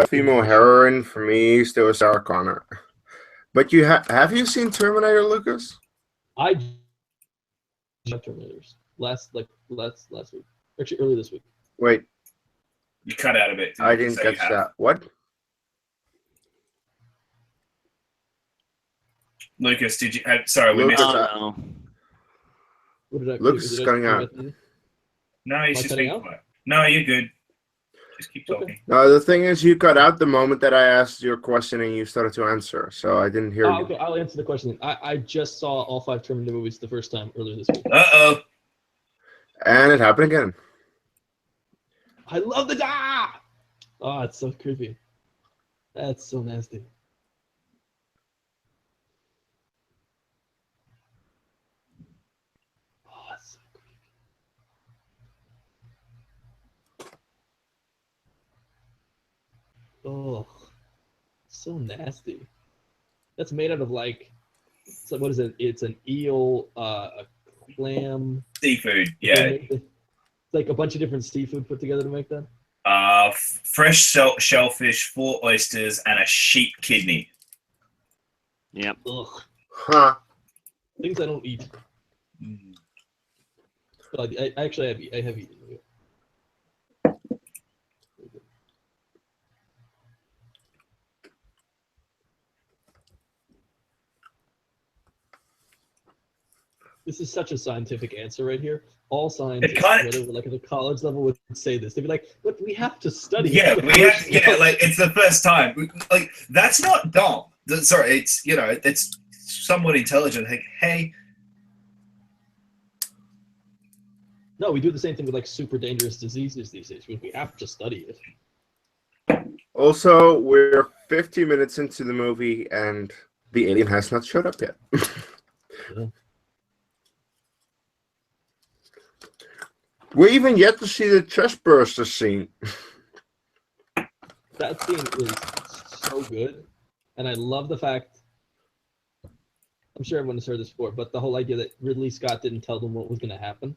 [SPEAKER 2] female heroine for me still is Sarah Connor. But you have you seen Terminator, Lucas?
[SPEAKER 4] I love Terminators last week, actually early this week.
[SPEAKER 2] Wait,
[SPEAKER 1] You cut out a bit.
[SPEAKER 2] I didn't catch that. What?
[SPEAKER 1] Lucas, did you? Sorry, we
[SPEAKER 2] Lucas,
[SPEAKER 1] missed.
[SPEAKER 3] Oh no!
[SPEAKER 4] What did I?
[SPEAKER 2] Lucas
[SPEAKER 4] did
[SPEAKER 2] is
[SPEAKER 4] I-
[SPEAKER 2] cutting out.
[SPEAKER 1] No, you
[SPEAKER 4] Am I
[SPEAKER 1] should
[SPEAKER 4] cutting
[SPEAKER 1] speak
[SPEAKER 4] out?
[SPEAKER 1] quiet. No, you're good. Just keep
[SPEAKER 4] Okay.
[SPEAKER 1] talking.
[SPEAKER 2] No, the thing is, you cut out the moment that I asked your question and you started to answer, so I didn't hear you.
[SPEAKER 4] Okay, I'll answer the question. I just saw all 5 Terminator movies the first time earlier this week.
[SPEAKER 1] Uh-oh.
[SPEAKER 2] And it happened again.
[SPEAKER 4] I love the Oh, it's so creepy. That's so nasty. Oh, it's so creepy. Oh, so nasty. That's made out of like, so what is it? It's an eel, a clam.
[SPEAKER 1] Seafood,
[SPEAKER 4] They
[SPEAKER 1] yeah.
[SPEAKER 4] make It's like a bunch of different seafood put together to make that.
[SPEAKER 1] Fresh shellfish, 4 oysters, and a sheep kidney.
[SPEAKER 3] Yep.
[SPEAKER 4] Ugh,
[SPEAKER 2] Huh.
[SPEAKER 4] things I don't eat. But I actually have eaten it. This is such a scientific answer right here. All scientists, whether like at the college level, would say this. They'd be like, "Look, we have to study."
[SPEAKER 1] Yeah, like it's the first time. Like that's not dumb. Sorry, it's it's somewhat intelligent. Like, hey,
[SPEAKER 4] no, we do the same thing with like super dangerous diseases these days. We have to study it.
[SPEAKER 2] Also, we're 50 minutes into the movie and the alien has not showed up yet.
[SPEAKER 4] Yeah.
[SPEAKER 2] We even yet to see the chest burster scene.
[SPEAKER 4] That scene is so good, and I love the fact. I'm sure everyone has heard this before, but the whole idea that Ridley Scott didn't tell them what was going to happen.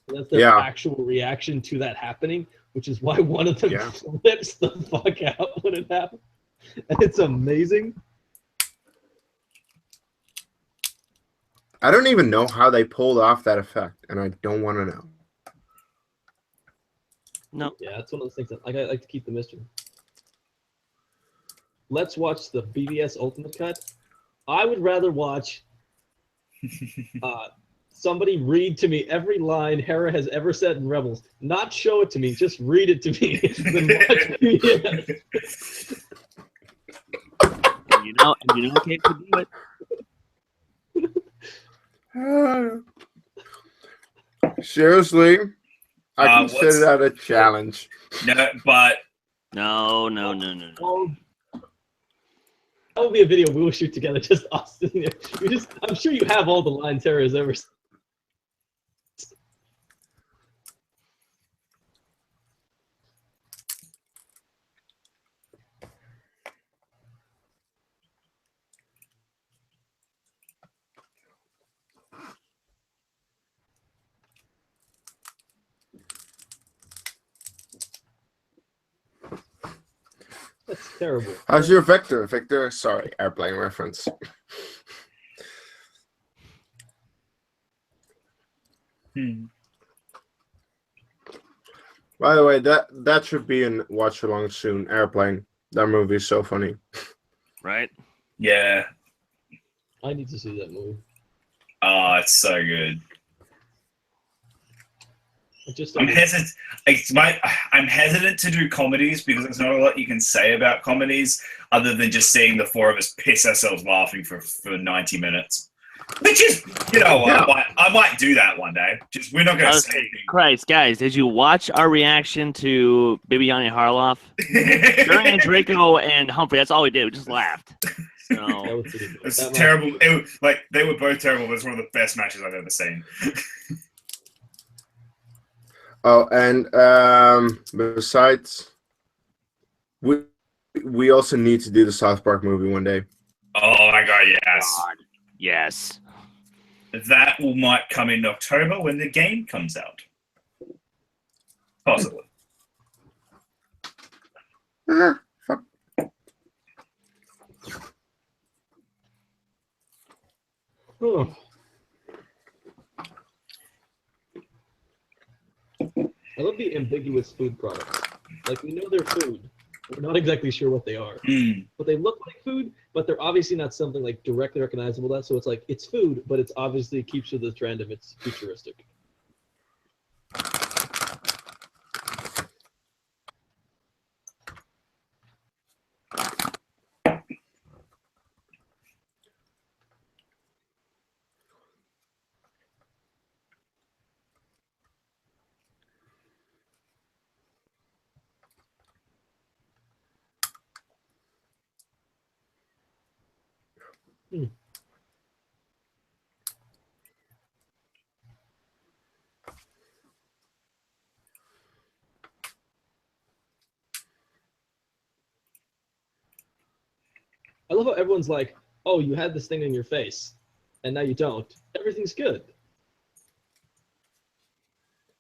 [SPEAKER 4] That's their actual reaction to that happening, which is why one of them flips the fuck out when it happens. And it's amazing.
[SPEAKER 2] I don't even know how they pulled off that effect, and I don't want to know.
[SPEAKER 3] No.
[SPEAKER 4] Yeah, it's one of those things that I like to keep the mystery. Let's watch the BVS Ultimate Cut. I would rather watch somebody read to me every line Hera has ever said in Rebels. Not show it to me, just read it to me. Then watch BVS.
[SPEAKER 3] You know, okay to do it.
[SPEAKER 2] Seriously, I consider that a challenge.
[SPEAKER 1] No, but
[SPEAKER 3] No.
[SPEAKER 4] Oh, that would be a video we will shoot together, just us. I'm sure you have all the lines Harry has ever. That's terrible.
[SPEAKER 2] How's your Victor? Victor, sorry, airplane reference. By the way, that should be in watch along soon. Airplane. That movie is so funny.
[SPEAKER 3] Right?
[SPEAKER 1] Yeah.
[SPEAKER 4] I need to see that movie.
[SPEAKER 1] Oh, it's so good.
[SPEAKER 4] I'm
[SPEAKER 1] I'm hesitant to do comedies because there's not a lot you can say about comedies other than just seeing the four of us piss ourselves laughing for 90 minutes. Which is,
[SPEAKER 2] Yeah.
[SPEAKER 1] I might do that one day. Just we're not going to say anything.
[SPEAKER 3] Christ, guys, did you watch our reaction to Bibiani Harloff? During Draco and Humphrey, that's all we did. We just laughed. So
[SPEAKER 1] It's terrible. They were both terrible, but it's one of the best matches I've ever seen.
[SPEAKER 2] Oh, and besides, we also need to do the South Park movie one day.
[SPEAKER 1] Oh my god, yes.
[SPEAKER 3] God, yes.
[SPEAKER 1] That might come in October when the game comes out. Possibly.
[SPEAKER 2] Fuck.
[SPEAKER 4] Oh. I love the ambiguous food products. Like, we know they're food. We're not exactly sure what they are. But they look like food, but they're obviously not something like directly recognizable. So it's like, it's food, but it's obviously keeps with the trend of it's futuristic. I love how everyone's like, oh, you had this thing in your face, and now you don't. Everything's good.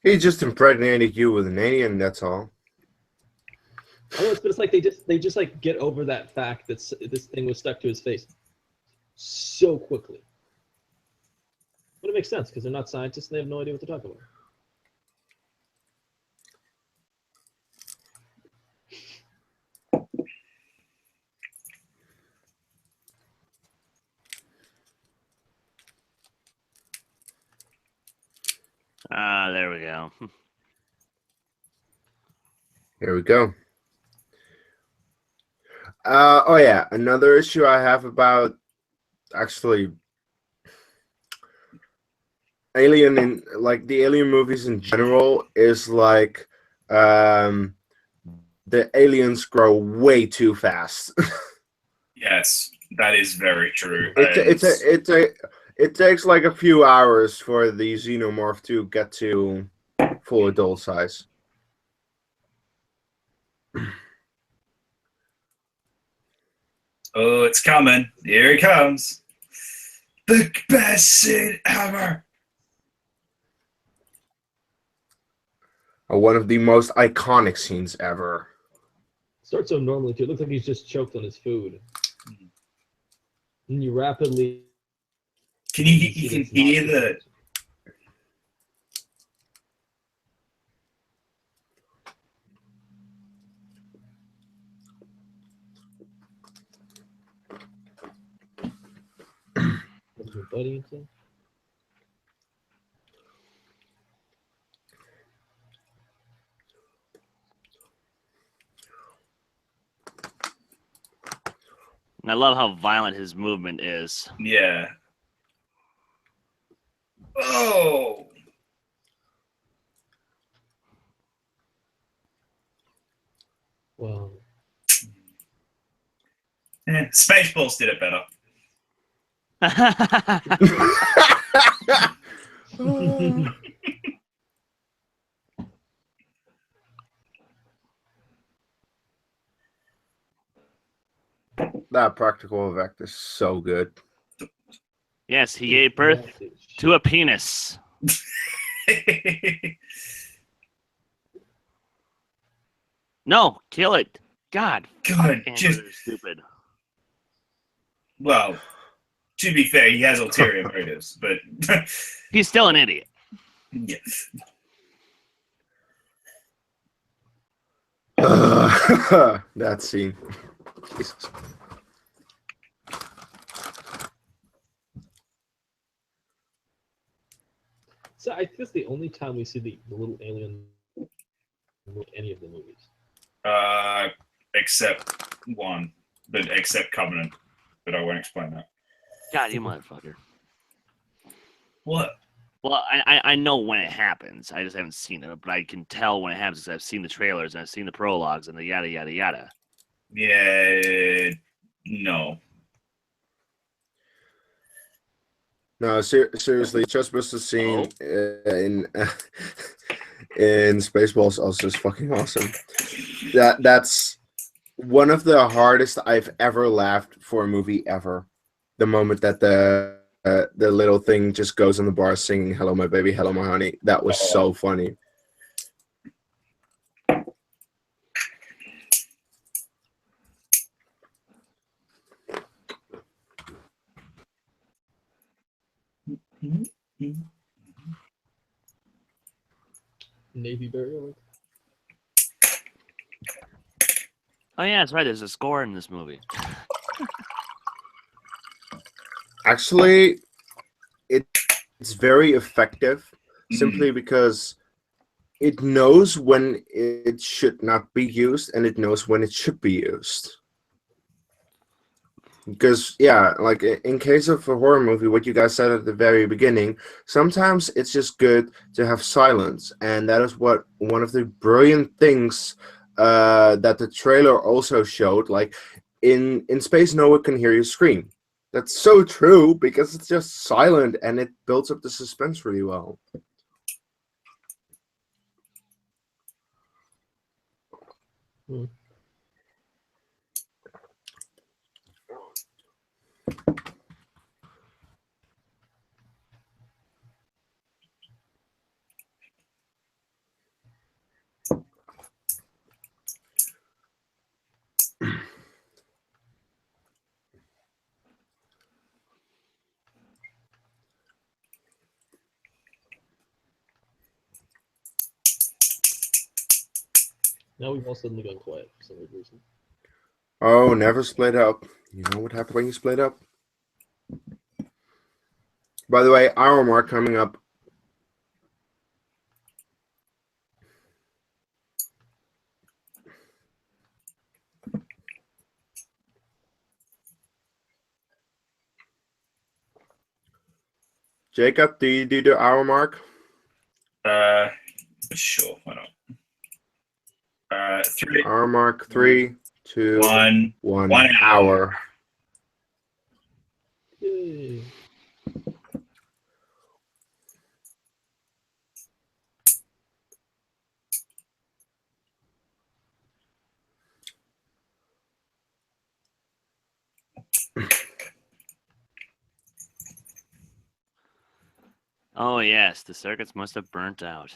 [SPEAKER 2] He just impregnated you with an alien, that's all.
[SPEAKER 4] I know, but it's like they just like get over that fact that this thing was stuck to his face so quickly. But it makes sense because they're not scientists and they have no idea what they're talking about.
[SPEAKER 3] There we go.
[SPEAKER 2] Here we go. Oh yeah, another issue I have about actually Alien in like the Alien movies in general is like the aliens grow way too fast.
[SPEAKER 1] Yes, that is very true.
[SPEAKER 2] It takes like a few hours for the xenomorph to get to full adult size.
[SPEAKER 1] Oh, it's coming. Here he comes. The best scene ever.
[SPEAKER 2] One of the most iconic scenes ever.
[SPEAKER 4] Starts so normally too. It looks like he's just choked on his food. And you rapidly.
[SPEAKER 1] You can hear the.
[SPEAKER 4] Buddy and stuff.
[SPEAKER 3] And I love how violent his movement is.
[SPEAKER 1] Yeah. Oh.
[SPEAKER 4] Well,
[SPEAKER 1] Spaceballs did it better.
[SPEAKER 2] That practical effect is so good.
[SPEAKER 3] Yes, he gave birth to a penis. No, kill it. God.
[SPEAKER 1] God,
[SPEAKER 3] Andrew,
[SPEAKER 1] just
[SPEAKER 3] you're stupid.
[SPEAKER 1] well. To be fair, he has ulterior motives, but
[SPEAKER 3] He's still an idiot.
[SPEAKER 1] yes.
[SPEAKER 2] That scene. Jesus.
[SPEAKER 4] So I think it's the only time we see the little alien in any of the movies.
[SPEAKER 1] Except one, but except Covenant, but I won't explain that.
[SPEAKER 3] God, you motherfucker.
[SPEAKER 1] What?
[SPEAKER 3] Well, I know when it happens. I just haven't seen it, but I can tell when it happens because I've seen the trailers and I've seen the prologues and the yada yada yada.
[SPEAKER 1] Yeah, no.
[SPEAKER 2] No, seriously, Chessbuster scene in Spaceballs also is fucking awesome. That's one of the hardest I've ever laughed for a movie ever. The moment that the little thing just goes on the bar singing "Hello, my baby, hello, my honey." That was so funny.
[SPEAKER 4] Navy burial.
[SPEAKER 3] Oh yeah, that's right. There's a score in this movie.
[SPEAKER 2] Actually, it's very effective simply because it knows when it should not be used and it knows when it should be used. Because, yeah, like in case of a horror movie, what you guys said at the very beginning, sometimes it's just good to have silence. And that is what one of the brilliant things that the trailer also showed. Like, in space, no one can hear you scream. That's so true because it's just silent and it builds up the suspense really well.
[SPEAKER 4] Now we've all suddenly gone quiet for some weird reason.
[SPEAKER 2] Oh, never split up. You know what happened when you split up? By the way, hour mark coming up. Jacob, do you do the hour mark?
[SPEAKER 1] Sure, why not? 3.
[SPEAKER 2] Hour mark, 3, 2,
[SPEAKER 1] 1.
[SPEAKER 2] 1 hour.
[SPEAKER 4] Yay.
[SPEAKER 3] Oh yes, the circuits must have burnt out.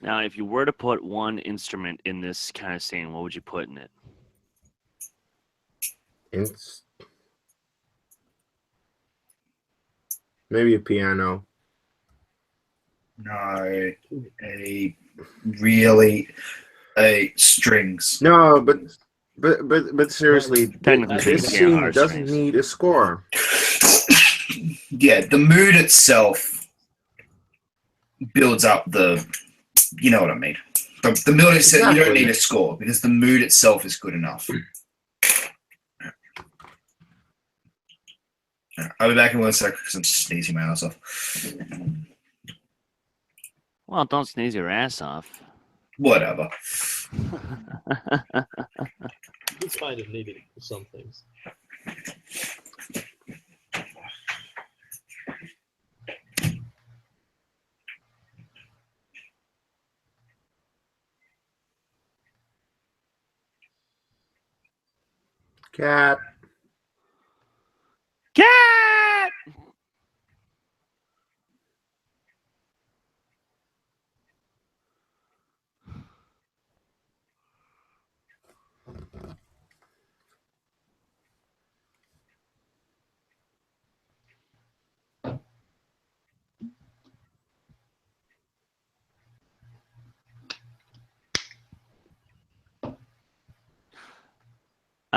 [SPEAKER 3] Now, if you were to put one instrument in this kind of scene, what would you put in it?
[SPEAKER 2] Maybe a piano.
[SPEAKER 1] No, strings.
[SPEAKER 2] No, but seriously,
[SPEAKER 3] Technically
[SPEAKER 2] this
[SPEAKER 3] speaking,
[SPEAKER 2] scene
[SPEAKER 3] are
[SPEAKER 2] doesn't
[SPEAKER 3] strings.
[SPEAKER 2] need a score.
[SPEAKER 1] Yeah, the mood itself builds up the. You know what I mean. The mood itself, you don't
[SPEAKER 2] Exactly.
[SPEAKER 1] need a score because the mood itself is good enough. I'll be back in 1 second because I'm sneezing my ass off.
[SPEAKER 3] Well, don't sneeze your ass off.
[SPEAKER 1] Whatever.
[SPEAKER 4] It's kind of needed for some things.
[SPEAKER 2] Cat.
[SPEAKER 3] Cat!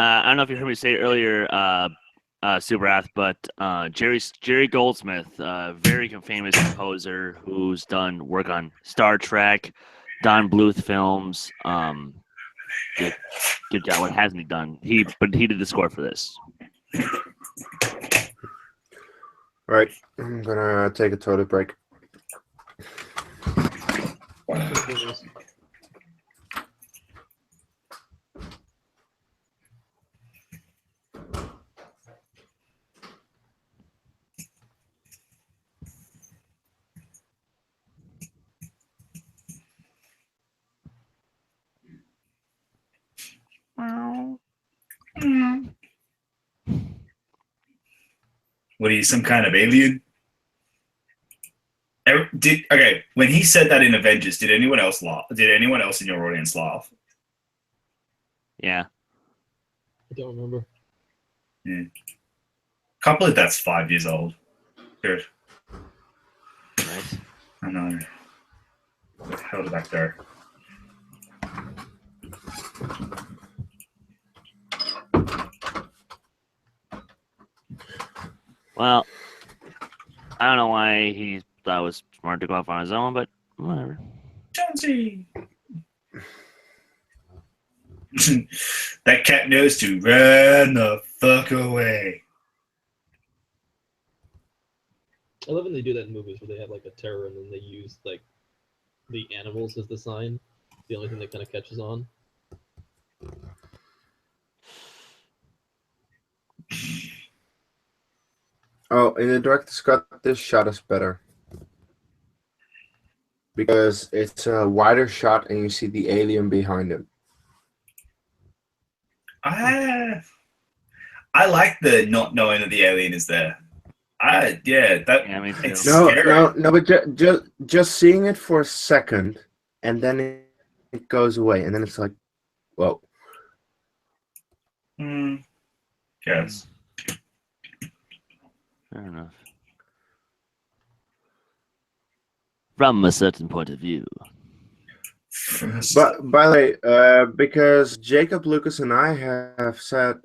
[SPEAKER 3] I don't know if you heard me say it earlier, Superath, but Jerry Goldsmith, very famous composer who's done work on Star Trek, Don Bluth films. Good job. What hasn't he done? But he did the score for this.
[SPEAKER 2] Right. I'm gonna take a toilet break.
[SPEAKER 1] What are you, some kind of alien? Okay, when he said that in Avengers, did anyone else laugh? Did anyone else in your audience laugh?
[SPEAKER 3] Yeah.
[SPEAKER 4] I don't remember.
[SPEAKER 1] Yeah. Can't believe that's 5 years old. Good.
[SPEAKER 3] Right.
[SPEAKER 1] I know. How did that go?
[SPEAKER 3] Well, I don't know why he thought it was smart to go off on his own, but whatever.
[SPEAKER 1] Jonesy! That cat knows to run the fuck away.
[SPEAKER 4] I love when they do that in movies where they have like a terror and then they use like the animals as the sign. The only thing that kind of catches on.
[SPEAKER 2] Oh, in the director's cut, this shot is better. Because it's a wider shot and you see the alien behind him.
[SPEAKER 1] I like the not knowing that the alien is there.
[SPEAKER 3] Yeah, me too.
[SPEAKER 1] It's
[SPEAKER 2] No,
[SPEAKER 1] scary.
[SPEAKER 2] no, but just seeing it for a second and then it goes away and then it's like, whoa.
[SPEAKER 1] Yes.
[SPEAKER 3] Fair enough. From a certain point of view.
[SPEAKER 2] But by the way, because Jacob, Lucas, and I have said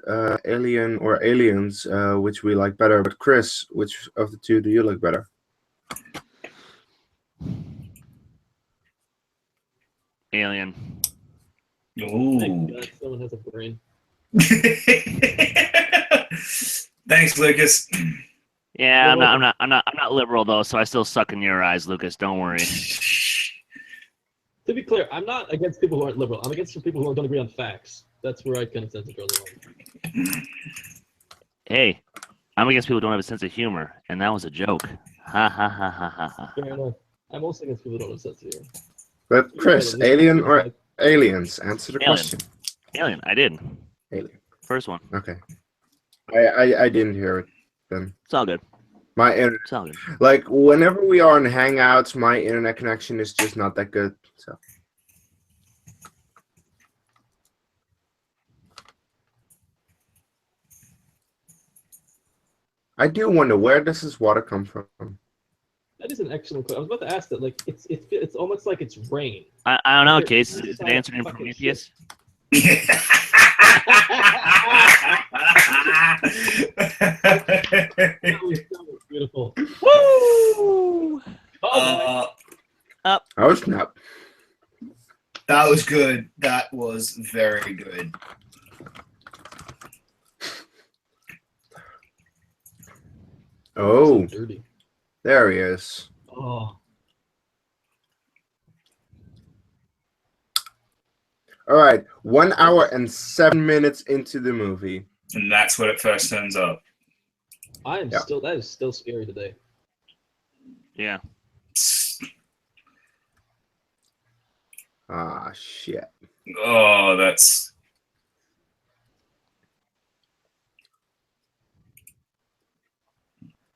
[SPEAKER 2] Alien or Aliens, which we like better. But Chris, which of the two do you like better?
[SPEAKER 3] Alien.
[SPEAKER 1] Ooh.
[SPEAKER 4] Thank God someone has a brain.
[SPEAKER 1] Thanks, Lucas.
[SPEAKER 3] Yeah,
[SPEAKER 4] You're
[SPEAKER 3] I'm not liberal though, so I still suck in your eyes, Lucas. Don't worry.
[SPEAKER 4] To be clear, I'm not against people who aren't liberal. I'm against people who don't agree on facts. That's where I kind of tend to draw the line.
[SPEAKER 3] Hey, I'm against people who don't have a sense of humor, and that was a joke. Ha ha ha ha ha ha.
[SPEAKER 4] Fair enough. I'm also against people who don't have sense of humor.
[SPEAKER 2] But Chris, Alien or Aliens? Answer the
[SPEAKER 3] Alien.
[SPEAKER 2] question.
[SPEAKER 3] Alien, I did.
[SPEAKER 2] Alien.
[SPEAKER 3] First one.
[SPEAKER 2] Okay. I didn't hear it then.
[SPEAKER 3] It's all good.
[SPEAKER 2] My internet,
[SPEAKER 3] It's all good.
[SPEAKER 2] like whenever we are in Hangouts, my internet connection is just not that good. So I do wonder, where does this water come from?
[SPEAKER 4] That is an excellent question. I was about to ask that. Like, it's almost like it's rain.
[SPEAKER 3] I don't know,
[SPEAKER 4] They're
[SPEAKER 3] Case. Is it
[SPEAKER 4] inside a
[SPEAKER 3] answered in
[SPEAKER 4] fucking
[SPEAKER 3] Prometheus?
[SPEAKER 4] That was beautiful.
[SPEAKER 3] Woo!
[SPEAKER 4] Oh
[SPEAKER 2] Oh snap!
[SPEAKER 1] That was good. That was very good.
[SPEAKER 2] Oh,
[SPEAKER 4] so dirty.
[SPEAKER 2] there he is.
[SPEAKER 4] Oh,
[SPEAKER 2] All right, 1 hour and 7 minutes into the movie.
[SPEAKER 1] And that's when it first turns up.
[SPEAKER 4] I am
[SPEAKER 2] Yeah.
[SPEAKER 4] still. That is still scary today.
[SPEAKER 3] Yeah.
[SPEAKER 2] Ah, shit.
[SPEAKER 1] Oh, that's...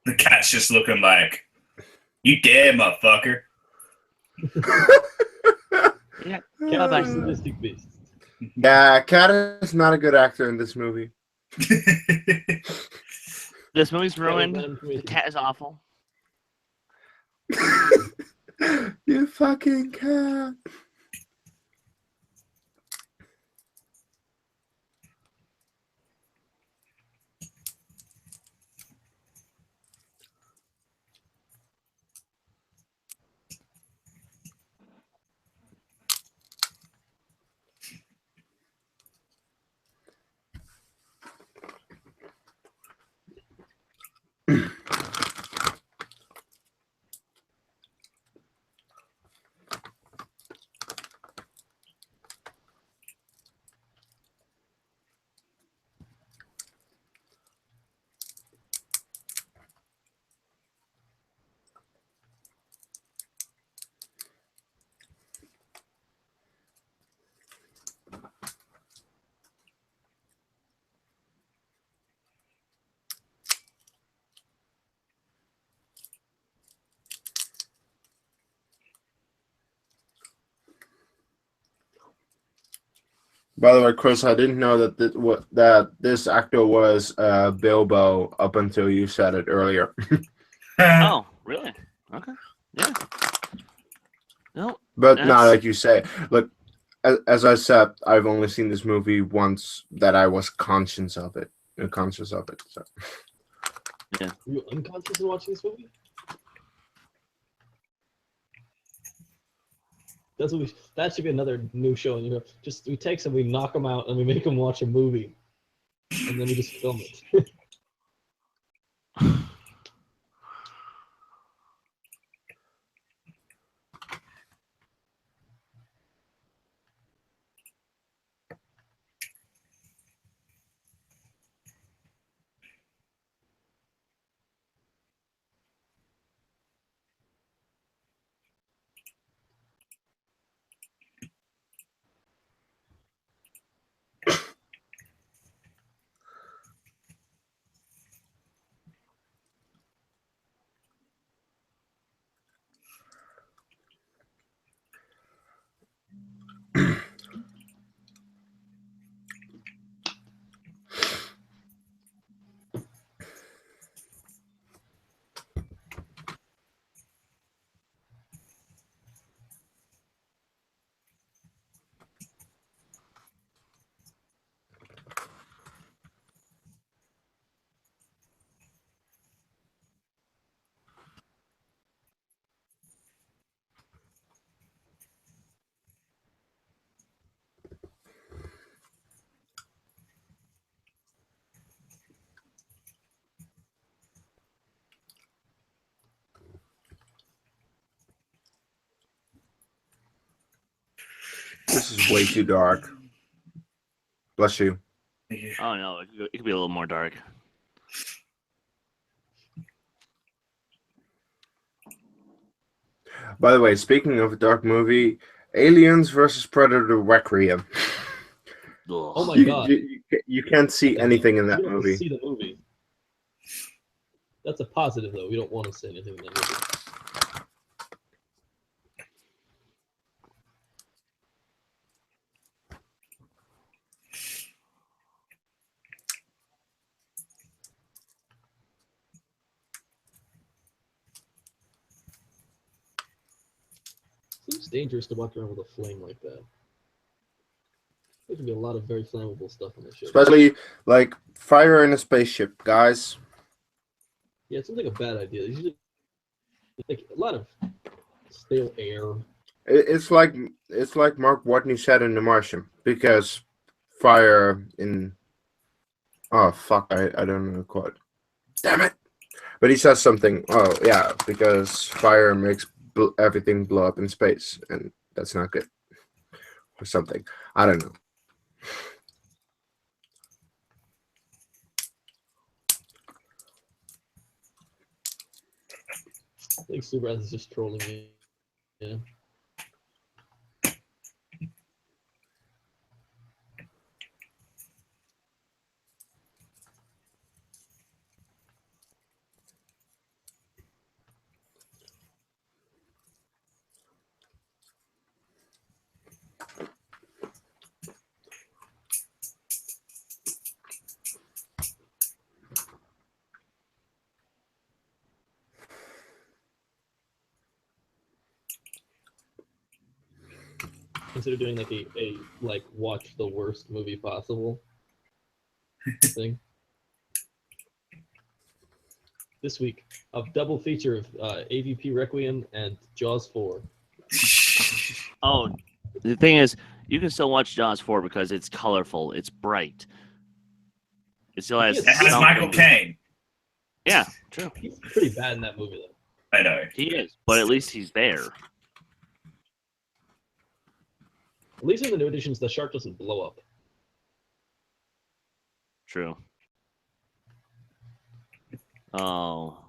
[SPEAKER 1] The cat's just looking like, you dare, motherfucker.
[SPEAKER 3] Yeah.
[SPEAKER 4] Cat
[SPEAKER 3] bye.
[SPEAKER 4] is a sadistic beast.
[SPEAKER 2] Yeah, Cat is not a good actor in this movie.
[SPEAKER 3] This movie's ruined.
[SPEAKER 4] Cat
[SPEAKER 3] The cat is awful.
[SPEAKER 2] You fucking cat. By the way, Chris, I didn't know that this actor was Bilbo up until you said it earlier.
[SPEAKER 3] Oh, really? Okay. Yeah. No.
[SPEAKER 2] But
[SPEAKER 3] That's-
[SPEAKER 2] now that you say, look, as I said, I've only seen this movie once that I was conscious of it. So.
[SPEAKER 4] Were you unconscious in watching this movie? That should be another new show. You know, we take some, we knock them out, and we make them watch a movie, and then we just film it.
[SPEAKER 2] This is way too dark. Bless you.
[SPEAKER 3] Oh no, it could be a little more dark.
[SPEAKER 2] By the way, speaking of a dark movie, Aliens versus Predator Requiem.
[SPEAKER 4] Oh my
[SPEAKER 2] You,
[SPEAKER 4] god!
[SPEAKER 2] you can't see anything in that
[SPEAKER 4] You don't have to
[SPEAKER 2] movie.
[SPEAKER 4] see the movie. That's a positive, though. We don't want to say anything negative. Seems dangerous to walk around with a flame like that. There could be a lot of very flammable stuff on the ship.
[SPEAKER 2] Especially like fire in a spaceship, guys.
[SPEAKER 4] Yeah, it seems like a bad idea. There's usually like a lot of stale air.
[SPEAKER 2] It's like Mark Watney said in The Martian, because fire in oh fuck, I don't know the quote. Damn it! But he says something. Oh yeah, because fire makes everything blow up in space, and that's not good, or something. I don't know.
[SPEAKER 4] I think Subrath is just trolling me. Yeah. Consider doing like a like watch the worst movie possible thing. This week, a double feature of AVP Requiem and Jaws 4.
[SPEAKER 3] Oh, the thing is, you can still watch Jaws 4 because it's colorful, it's bright. It still has.
[SPEAKER 1] It has Michael Caine.
[SPEAKER 3] Yeah, true.
[SPEAKER 4] He's pretty bad in that movie, though.
[SPEAKER 1] I know.
[SPEAKER 3] He is, but at least he's there.
[SPEAKER 4] At least in the new editions, the shark doesn't blow up.
[SPEAKER 3] True. Oh.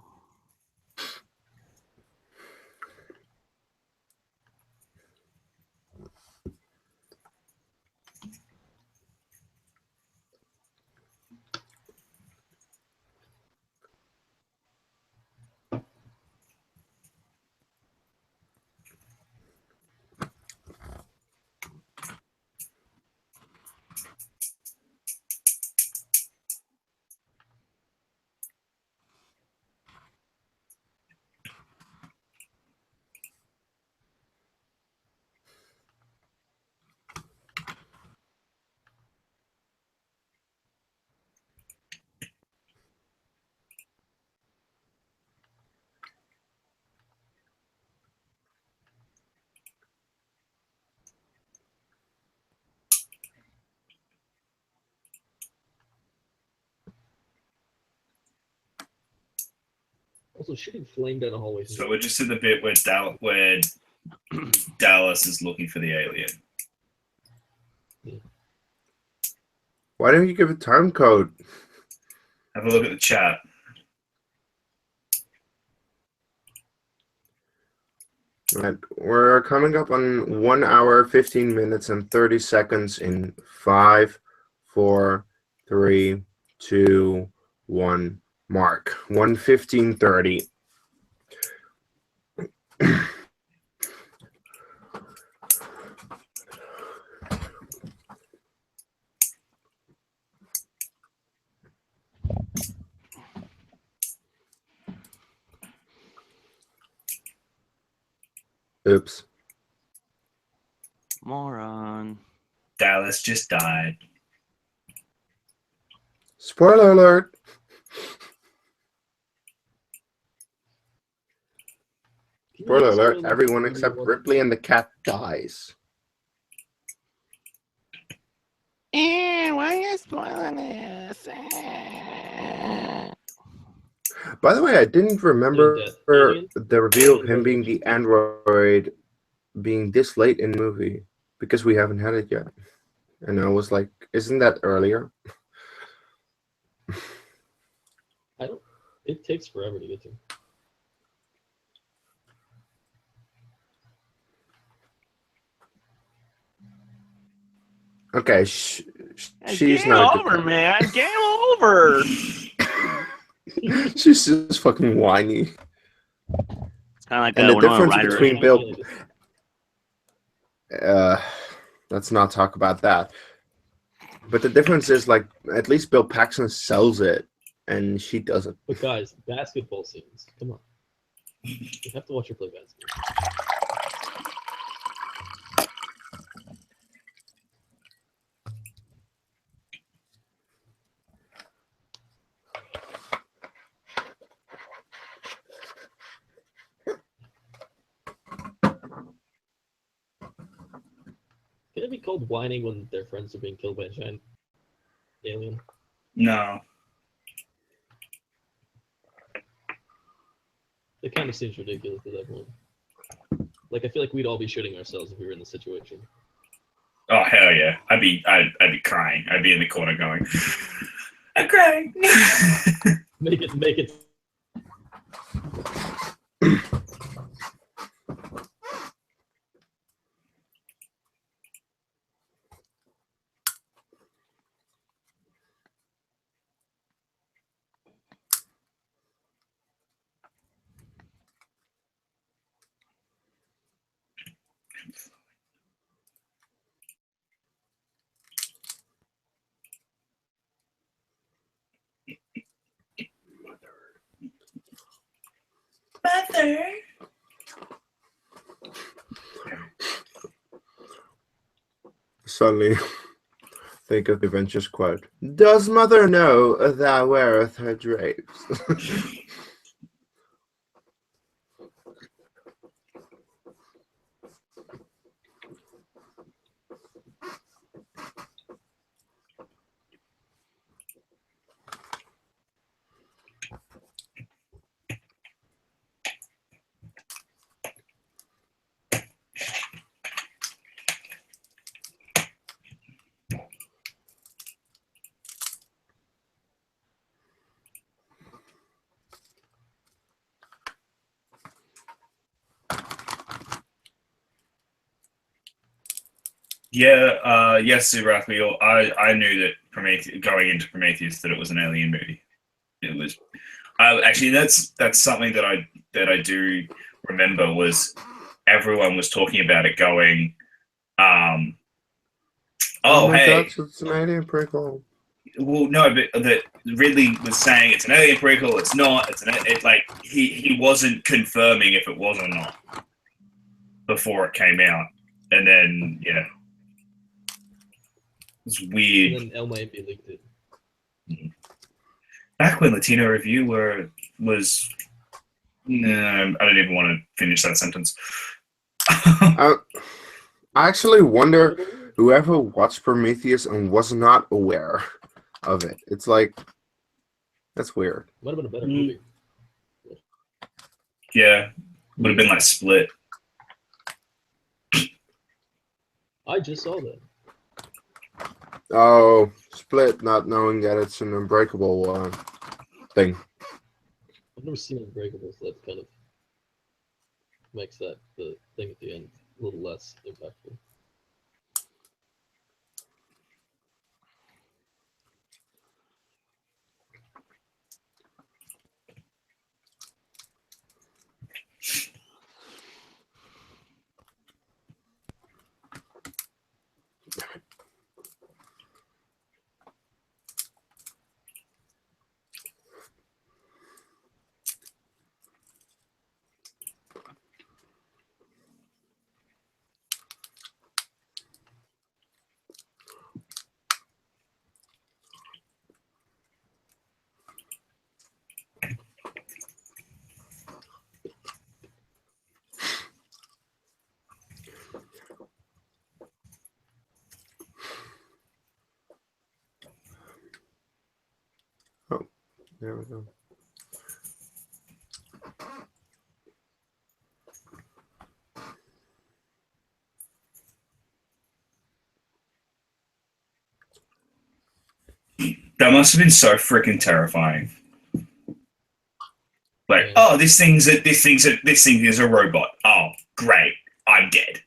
[SPEAKER 4] Also, shooting flame down a hallway.
[SPEAKER 1] So we're just in the bit where Dallas is looking for the alien.
[SPEAKER 2] Why don't you give a time code?
[SPEAKER 1] Have a look at the chat.
[SPEAKER 2] Right, we're coming up on 1 hour, 15 minutes, and 30 seconds in 5, 4, 3, 2, 1. Mark 1:15:30. Oops.
[SPEAKER 3] Moron.
[SPEAKER 1] Dallas just died.
[SPEAKER 2] Spoiler alert. Spoiler alert, everyone except Ripley and the cat dies.
[SPEAKER 3] Why are you spoiling this?
[SPEAKER 2] By the way, I didn't remember the reveal of him being the android being this late in the movie, because we haven't had it yet. And I was like, isn't that earlier?
[SPEAKER 4] It takes forever to get to.
[SPEAKER 2] Okay, she's
[SPEAKER 3] Game
[SPEAKER 2] not
[SPEAKER 3] over, man. Game over.
[SPEAKER 2] She's just fucking whiny.
[SPEAKER 3] It's kind of like
[SPEAKER 2] And the
[SPEAKER 3] Winona
[SPEAKER 2] difference
[SPEAKER 3] Ryder.
[SPEAKER 2] between Bill, let's not talk about that. But the difference is, like, at least Bill Paxton sells it, and she doesn't.
[SPEAKER 4] But guys, basketball scenes. Come on. You have to watch her play basketball. Can it be called whining when their friends are being killed by a giant alien?
[SPEAKER 1] No.
[SPEAKER 4] It kind of seems ridiculous at that point. Like, I feel like we'd all be shitting ourselves if we were in this situation.
[SPEAKER 1] Oh hell yeah! I'd be crying. I'd be in the corner going, I'm crying.
[SPEAKER 4] Make it.
[SPEAKER 1] Mother.
[SPEAKER 2] Suddenly, think of the Avengers quote: "Does mother know thou weareth her drapes?"
[SPEAKER 1] Yeah, yes, Rathmiel. I knew that Prometheus, going into Prometheus, that it was an alien movie. It was. Actually, that's something that I do remember was everyone was talking about it, going, oh,
[SPEAKER 2] my
[SPEAKER 1] hey,
[SPEAKER 2] God, so it's an alien prequel.
[SPEAKER 1] well, no, but that Ridley was saying it's an alien prequel. It's not. It's like he wasn't confirming if it was or not before it came out, and then yeah. It's weird.
[SPEAKER 4] And then El Miami leaked it.
[SPEAKER 1] Back when Latino Review was, no, I don't even want to finish that sentence.
[SPEAKER 2] I actually wonder whoever watched Prometheus and was not aware of it. It's like, that's weird.
[SPEAKER 4] Might have been a better movie.
[SPEAKER 1] Yeah, would have been like Split.
[SPEAKER 4] I just saw that.
[SPEAKER 2] Oh, Split, not knowing that it's an unbreakable thing.
[SPEAKER 4] I've never seen Unbreakable, so that kind of makes that the thing at the end a little less impactful.
[SPEAKER 2] Oh, there we go.
[SPEAKER 1] That must have been so freaking terrifying. Like,
[SPEAKER 4] Yeah.
[SPEAKER 1] oh, this thing is a robot. Oh, great, I'm dead.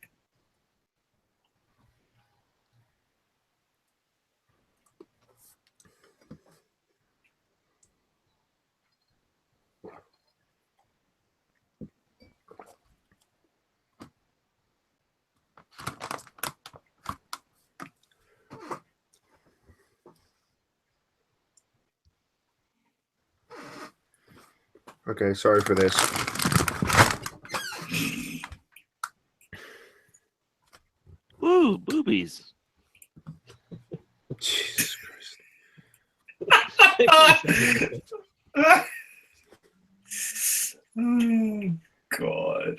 [SPEAKER 2] Okay, sorry for this.
[SPEAKER 3] Ooh, boobies.
[SPEAKER 2] Jesus Christ.
[SPEAKER 1] Oh, God.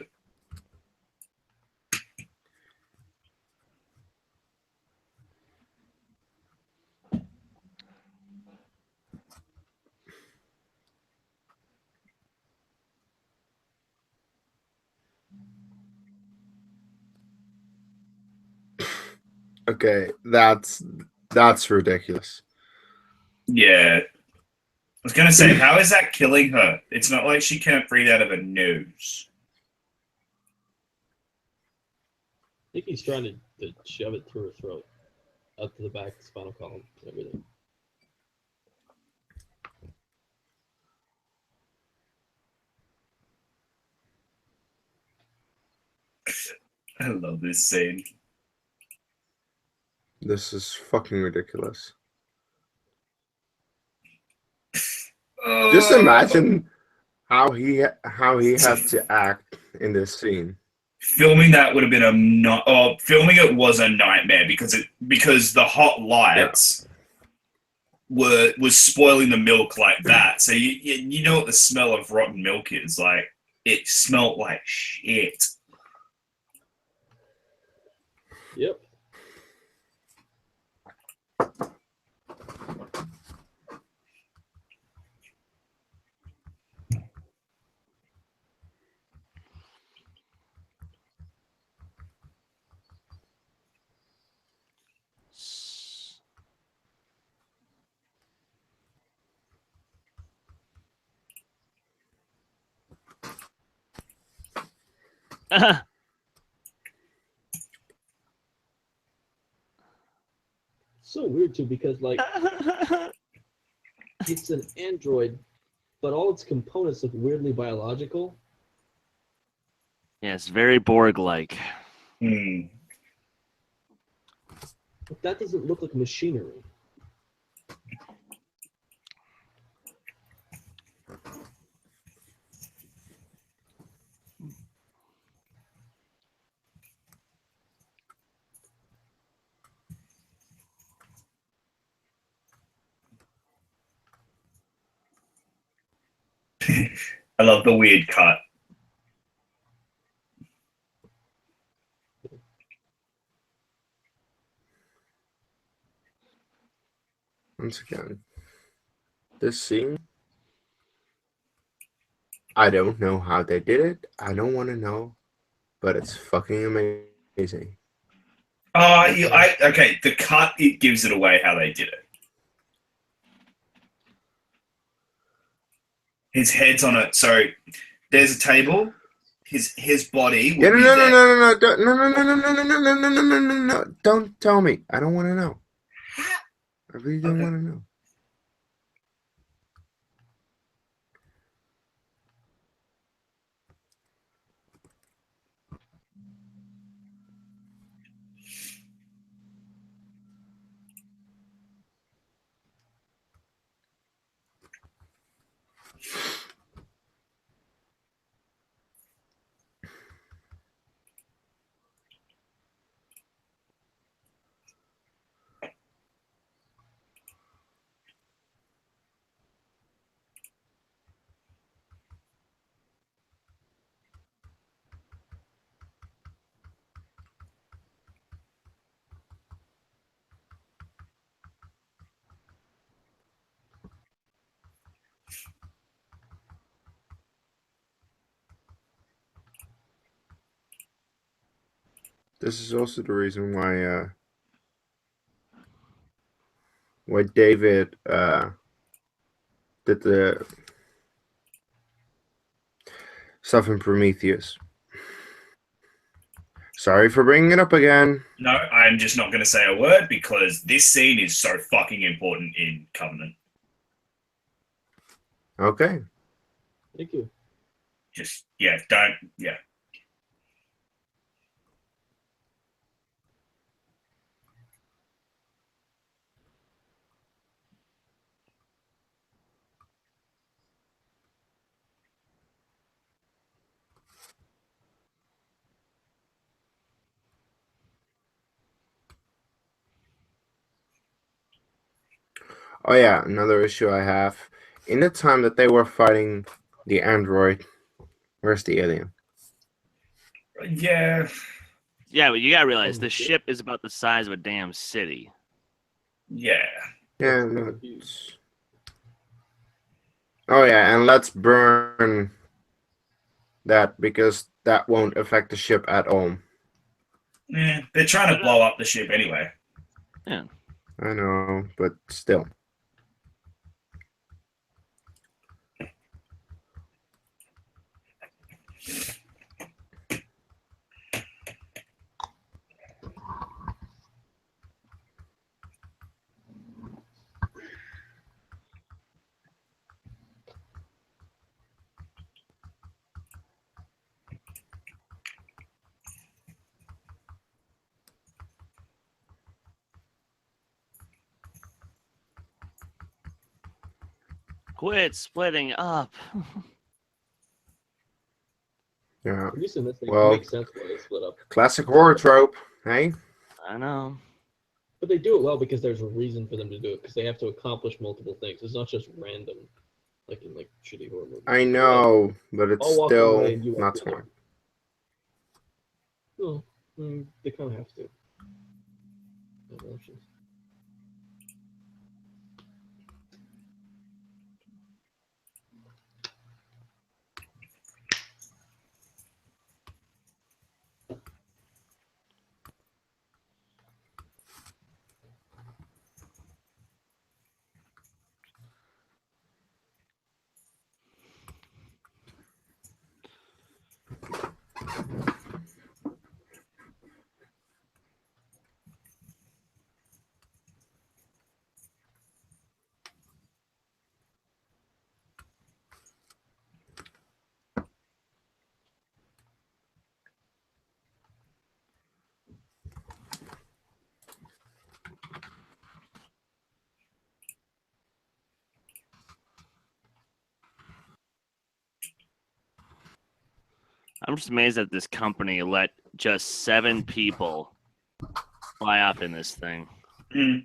[SPEAKER 2] Okay, that's ridiculous.
[SPEAKER 1] Yeah. I was going to say, how is that killing her? It's not like she can't breathe out of her nose.
[SPEAKER 4] I think he's trying to shove it through her throat, up to the back, spinal column, and everything.
[SPEAKER 1] I love this scene.
[SPEAKER 2] This is fucking ridiculous. Just imagine how he had to act in this scene.
[SPEAKER 1] Filming that would have been filming it was a nightmare because the hot lights was spoiling the milk like that. So you know what the smell of rotten milk is like. It smelled like shit.
[SPEAKER 4] Yep. So weird too, because like it's an android, but all its components look weirdly biological.
[SPEAKER 3] Yes, very Borg-like.
[SPEAKER 1] Hmm.
[SPEAKER 4] But that doesn't look like machinery.
[SPEAKER 1] I love the weird cut.
[SPEAKER 2] Once again, this scene, I don't know how they did it. I don't want to know, but it's fucking amazing.
[SPEAKER 1] Okay. The cut, it gives it away how they did it. His head's on it. So there's a table. His body.
[SPEAKER 2] Yeah,
[SPEAKER 1] Would be
[SPEAKER 2] no,
[SPEAKER 1] there.
[SPEAKER 2] no. Don't tell me. I don't want to know. I really don't want to know. This is also the reason why David did the stuff in Prometheus. Sorry for bringing it up again.
[SPEAKER 1] No, I'm just not going to say a word because this scene is so fucking important in Covenant.
[SPEAKER 2] Okay.
[SPEAKER 4] Thank you.
[SPEAKER 1] Just, yeah.
[SPEAKER 2] Oh yeah, another issue I have. In the time that they were fighting the android, where's the alien?
[SPEAKER 1] Yeah,
[SPEAKER 3] Yeah, but you gotta realize the ship is about the size of a damn city.
[SPEAKER 1] yeah.
[SPEAKER 2] Yeah, no. Oh yeah, and let's burn that because that won't affect the ship at all.
[SPEAKER 1] They're trying to blow up the ship anyway.
[SPEAKER 3] Yeah.
[SPEAKER 2] I know, but still.
[SPEAKER 3] Quit splitting up.
[SPEAKER 2] Yeah.
[SPEAKER 4] At least in this thing,
[SPEAKER 2] Well,
[SPEAKER 4] it makes sense why they split up.
[SPEAKER 2] Classic horror trope, hey?
[SPEAKER 3] I know.
[SPEAKER 4] But they do it well because there's a reason for them to do it, because they have to accomplish multiple things. It's not just random, like in like shitty horror movies.
[SPEAKER 2] I know, but it's
[SPEAKER 4] I'll walk
[SPEAKER 2] still
[SPEAKER 4] away and you walk
[SPEAKER 2] not
[SPEAKER 4] the other.
[SPEAKER 2] smart.
[SPEAKER 4] No, they kind of have to. No options.
[SPEAKER 3] I'm just amazed that this company let just 7 people fly up in this thing.
[SPEAKER 1] Mm.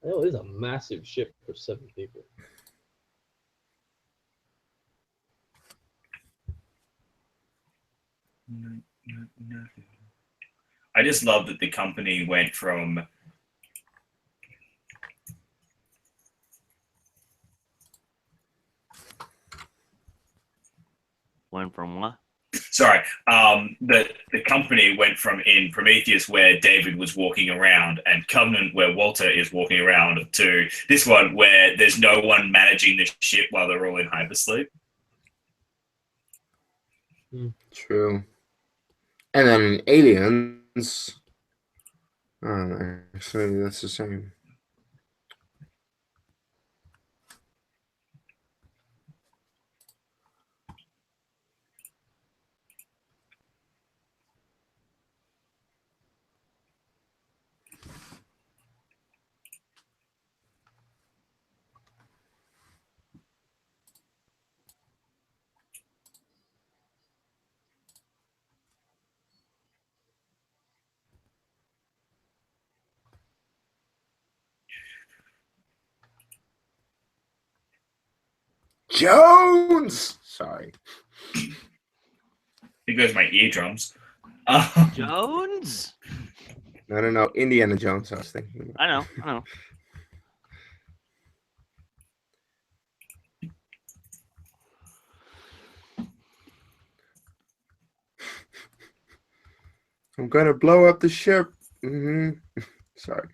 [SPEAKER 4] Oh, it is a massive ship for 7 people.
[SPEAKER 1] I just love that the company went from
[SPEAKER 3] Went from what?
[SPEAKER 1] the company went from in Prometheus where David was walking around and Covenant where Walter is walking around to this one where there's no one managing the ship while they're all in hypersleep.
[SPEAKER 2] True. And then in Aliens, actually that's the same. Jones! Sorry.
[SPEAKER 1] Here goes my eardrums.
[SPEAKER 3] Jones?
[SPEAKER 2] No. Indiana Jones, I was thinking.
[SPEAKER 3] I know.
[SPEAKER 2] I'm gonna blow up the ship. Sorry.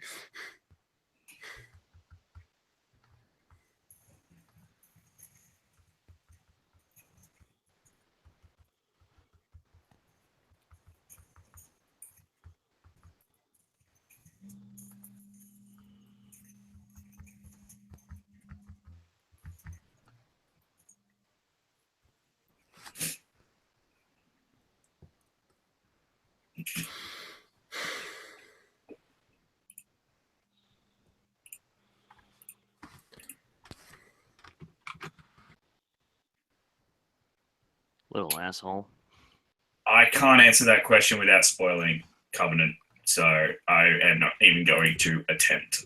[SPEAKER 3] Little asshole.
[SPEAKER 1] I can't answer that question without spoiling Covenant. So I am not even going to attempt.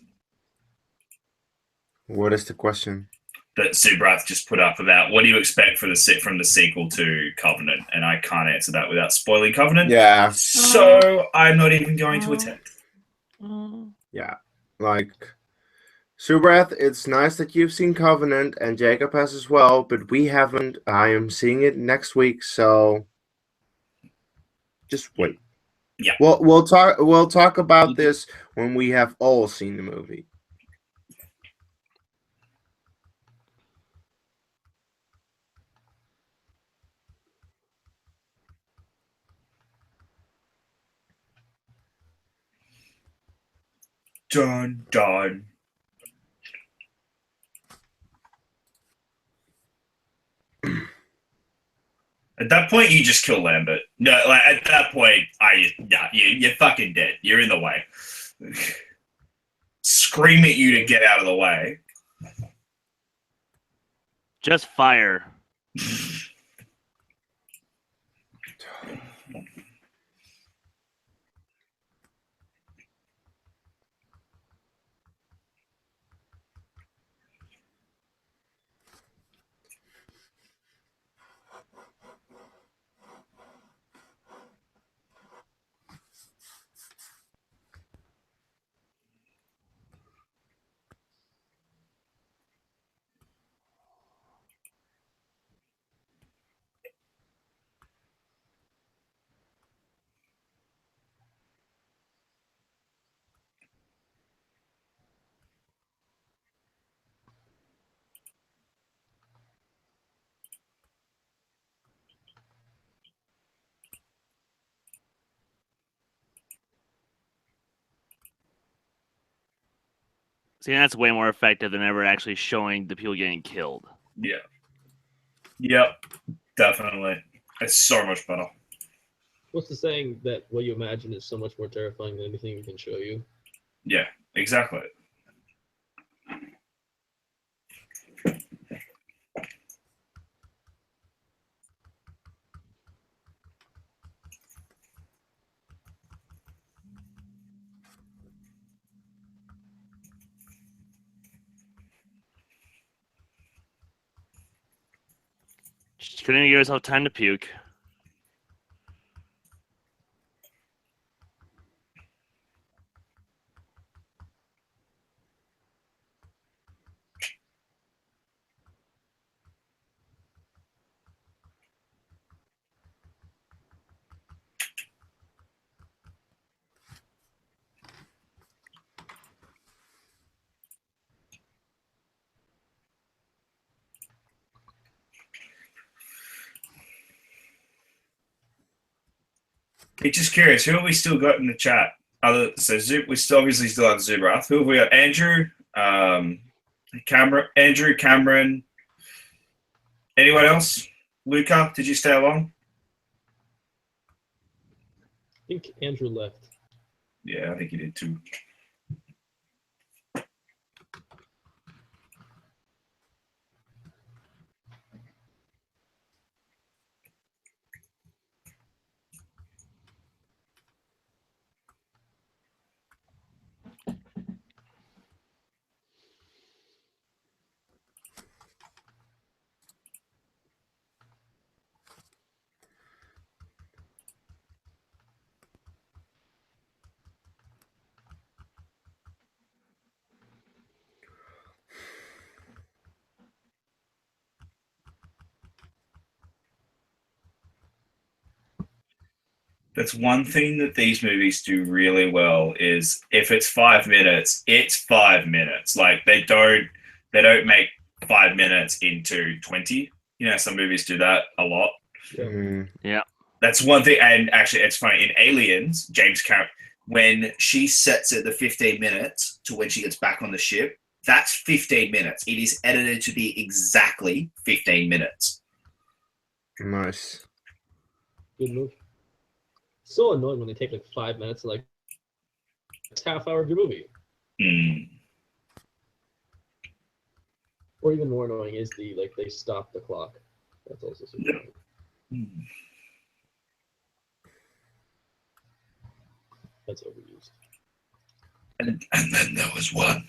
[SPEAKER 2] What is the question?
[SPEAKER 1] That Zubrath just put up about what do you expect from the sequel to Covenant, and I can't answer that without spoiling Covenant.
[SPEAKER 2] Yeah.
[SPEAKER 1] So I'm not even going to attempt.
[SPEAKER 2] Yeah. Like, Subrath, it's nice that you've seen Covenant, and Jacob has as well, but we haven't. I am seeing it next week, so just wait.
[SPEAKER 1] Yeah.
[SPEAKER 2] We'll talk about this when we have all seen the movie.
[SPEAKER 1] Dun dun. At that point, you just kill Lambert. No, like at that point, you're fucking dead. You're in the way. Scream at you to get out of the way.
[SPEAKER 3] Just fire. See, that's way more effective than ever actually showing the people getting killed.
[SPEAKER 1] Yeah. Yep. Definitely. It's so much better.
[SPEAKER 4] What's the saying that what you imagine is so much more terrifying than anything we can show you?
[SPEAKER 1] Yeah, exactly.
[SPEAKER 3] Just couldn't even give yourself time to puke.
[SPEAKER 1] Hey, just curious, who have we still got in the chat? We still obviously still have Zubrath. Who have we got? Andrew, Cameron. Anyone else? Luca, did you stay along?
[SPEAKER 4] I think Andrew left.
[SPEAKER 1] Yeah, I think he did too. That's one thing that these movies do really well is if it's 5 minutes, it's 5 minutes. Like they don't make 5 minutes into 20. You know, some movies do that a lot.
[SPEAKER 3] Yeah.
[SPEAKER 1] That's one thing. And actually, it's funny. In Aliens, James Cameron, when she sets it the 15 minutes to when she gets back on the ship, that's 15 minutes. It is edited to be exactly 15 minutes.
[SPEAKER 2] Nice.
[SPEAKER 4] Good move. So annoying when they take like 5 minutes, like it's half hour of your movie. Or even more annoying is the like they stop the clock. That's also super annoying. That's overused.
[SPEAKER 1] And then there was one.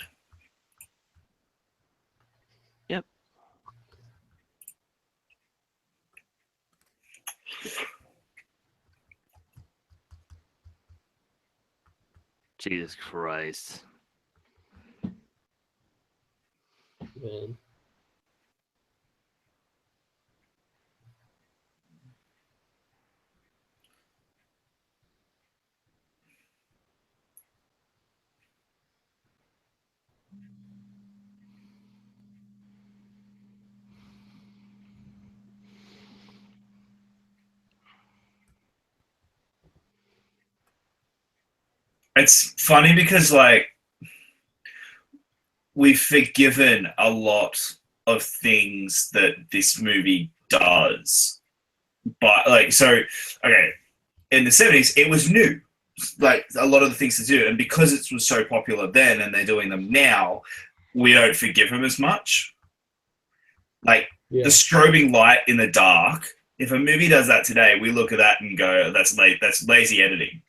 [SPEAKER 3] Yep. Jesus Christ.
[SPEAKER 4] Man.
[SPEAKER 1] It's funny because like we've forgiven a lot of things that this movie does, but like so okay, in the 70s it was new, like a lot of the things to do, and because it was so popular then and they're doing them now, we don't forgive them as much. Like
[SPEAKER 4] Yeah.
[SPEAKER 1] the strobing light in the dark, if a movie does that today, we look at that and go, that's lazy editing.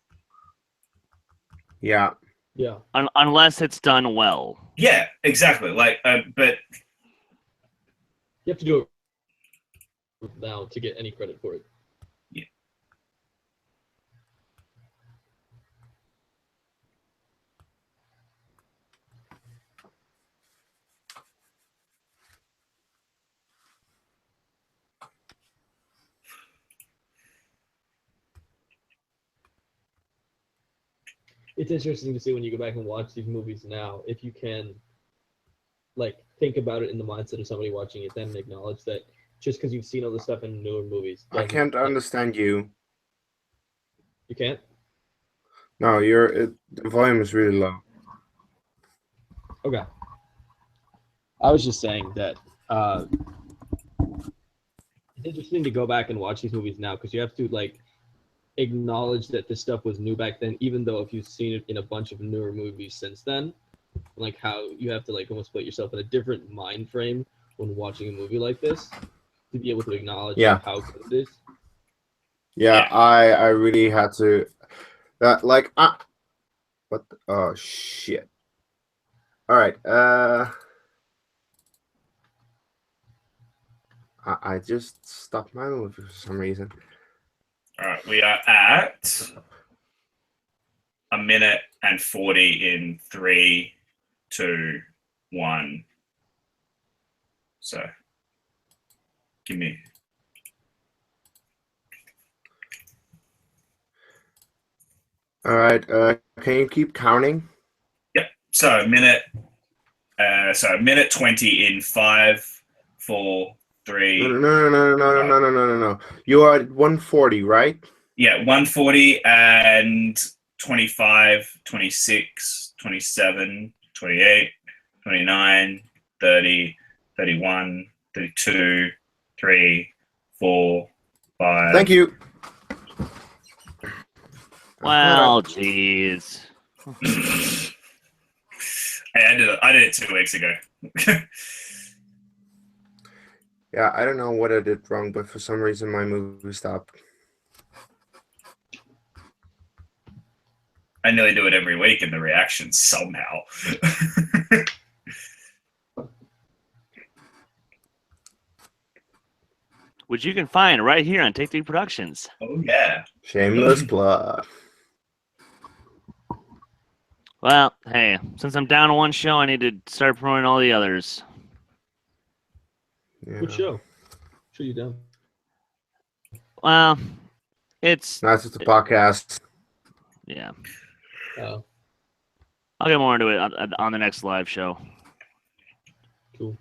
[SPEAKER 2] Yeah.
[SPEAKER 4] Yeah.
[SPEAKER 3] Unless it's done well.
[SPEAKER 1] Yeah, exactly. Like but
[SPEAKER 4] You have to do it now to get any credit for it. It's interesting to see when you go back and watch these movies now, if you can like think about it in the mindset of somebody watching it then and acknowledge that just because you've seen all this stuff in newer movies
[SPEAKER 2] I can't understand you.
[SPEAKER 4] You can't?
[SPEAKER 2] No, the volume is really low.
[SPEAKER 4] Okay. I was just saying that it's interesting to go back and watch these movies now because you have to like acknowledge that this stuff was new back then, even though if you've seen it in a bunch of newer movies since then, like how you have to like almost put yourself in a different mind frame when watching a movie like this to be able to acknowledge like, how good it is.
[SPEAKER 2] Yeah, I really had to what oh shit. All right. I just stopped my movie for some reason.
[SPEAKER 1] all right, we are at a minute and 40 in 3, 2, 1. So give me.
[SPEAKER 2] All right. Can you keep counting?
[SPEAKER 1] Yep. So minute 20 in 5, 4, 3.
[SPEAKER 2] No. You are at 140, right?
[SPEAKER 1] Yeah, 140 and 25, 26, 27, 28, 29, 30, 31, 32, 3, 4, 5.
[SPEAKER 2] Thank you.
[SPEAKER 3] Well, jeez.
[SPEAKER 1] Hey, I did it 2 weeks ago.
[SPEAKER 2] Yeah, I don't know what I did wrong, but for some reason my movie stopped.
[SPEAKER 1] I nearly do it every week in the reactions somehow.
[SPEAKER 3] Which you can find right here on Take 3 Productions.
[SPEAKER 1] Oh yeah.
[SPEAKER 2] Shameless plug.
[SPEAKER 3] Well, hey, since I'm down to one show, I need to start promoting all the others.
[SPEAKER 2] Yeah.
[SPEAKER 4] Good show. Show you down.
[SPEAKER 3] Well, it's
[SPEAKER 2] Nice with the podcast.
[SPEAKER 3] yeah.
[SPEAKER 4] Oh,
[SPEAKER 3] I'll get more into it on the next live show.
[SPEAKER 4] cool.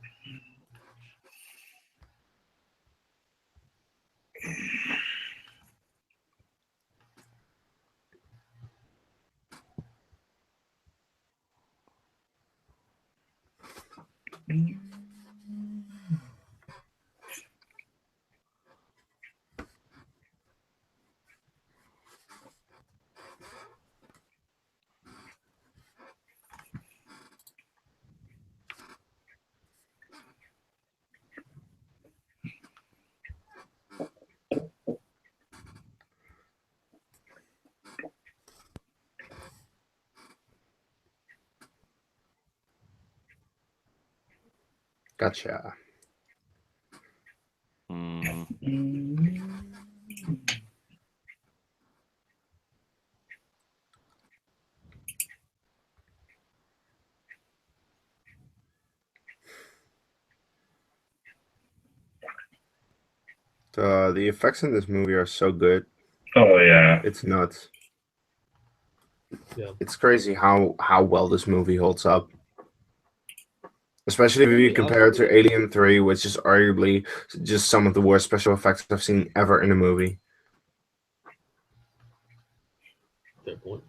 [SPEAKER 2] Gotcha. The effects in this movie are so good.
[SPEAKER 1] Oh yeah.
[SPEAKER 2] It's nuts.
[SPEAKER 4] Yeah.
[SPEAKER 2] It's crazy how well this movie holds up. Especially if you compare it to Alien 3, which is arguably just some of the worst special effects I've seen ever in a movie.
[SPEAKER 4] Fair point.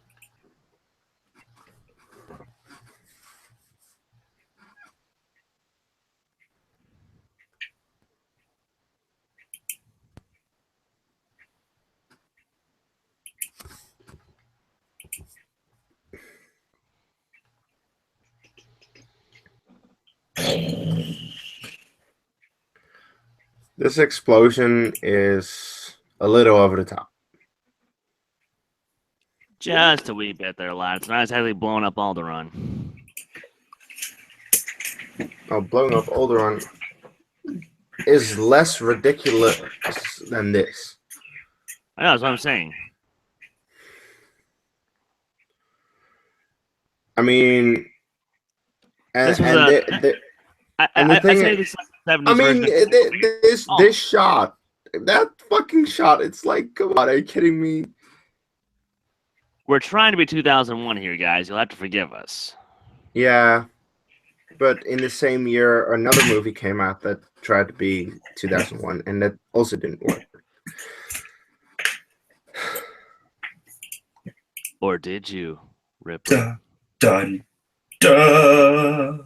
[SPEAKER 2] This explosion is a little over the top.
[SPEAKER 3] Just a wee bit there, lads. It's not exactly blowing up Alderaan.
[SPEAKER 2] Oh, blowing up Alderaan is less ridiculous than this.
[SPEAKER 3] I know, that's what I'm saying.
[SPEAKER 2] I mean,
[SPEAKER 3] This was
[SPEAKER 2] the thing
[SPEAKER 3] say
[SPEAKER 2] is,
[SPEAKER 3] this is the 70s
[SPEAKER 2] I mean,
[SPEAKER 3] version.
[SPEAKER 2] this shot, that fucking shot, it's like, come on, are you kidding me?
[SPEAKER 3] We're trying to be 2001 here, guys. You'll have to forgive us.
[SPEAKER 2] Yeah, but in the same year, another movie came out that tried to be 2001, and that also didn't work.
[SPEAKER 3] Or did you, Ripley?
[SPEAKER 1] Dun, dun.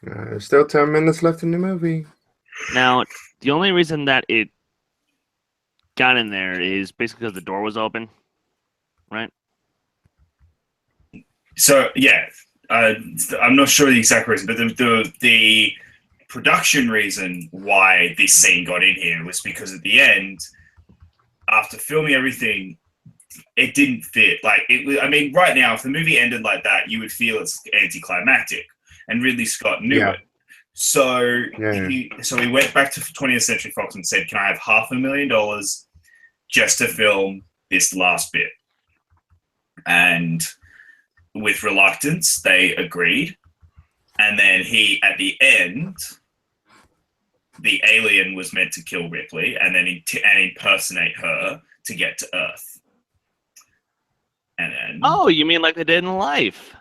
[SPEAKER 2] There's still 10 minutes left in the movie.
[SPEAKER 3] Now, the only reason that it got in there is basically because the door was open, right?
[SPEAKER 1] So yeah, I'm not sure the exact reason, but the production reason why this scene got in here was because at the end, after filming everything, it didn't fit. Like it was, I mean, right now, if the movie ended like that, you would feel it's anticlimactic, and Ridley Scott knew it. So he went back to 20th Century Fox and said, "Can I have $500,000 just to film this last bit?" And with reluctance, they agreed. And then at the end, the alien was meant to kill Ripley and then impersonate her to get to Earth. And then...
[SPEAKER 3] Oh, you mean like they did in life?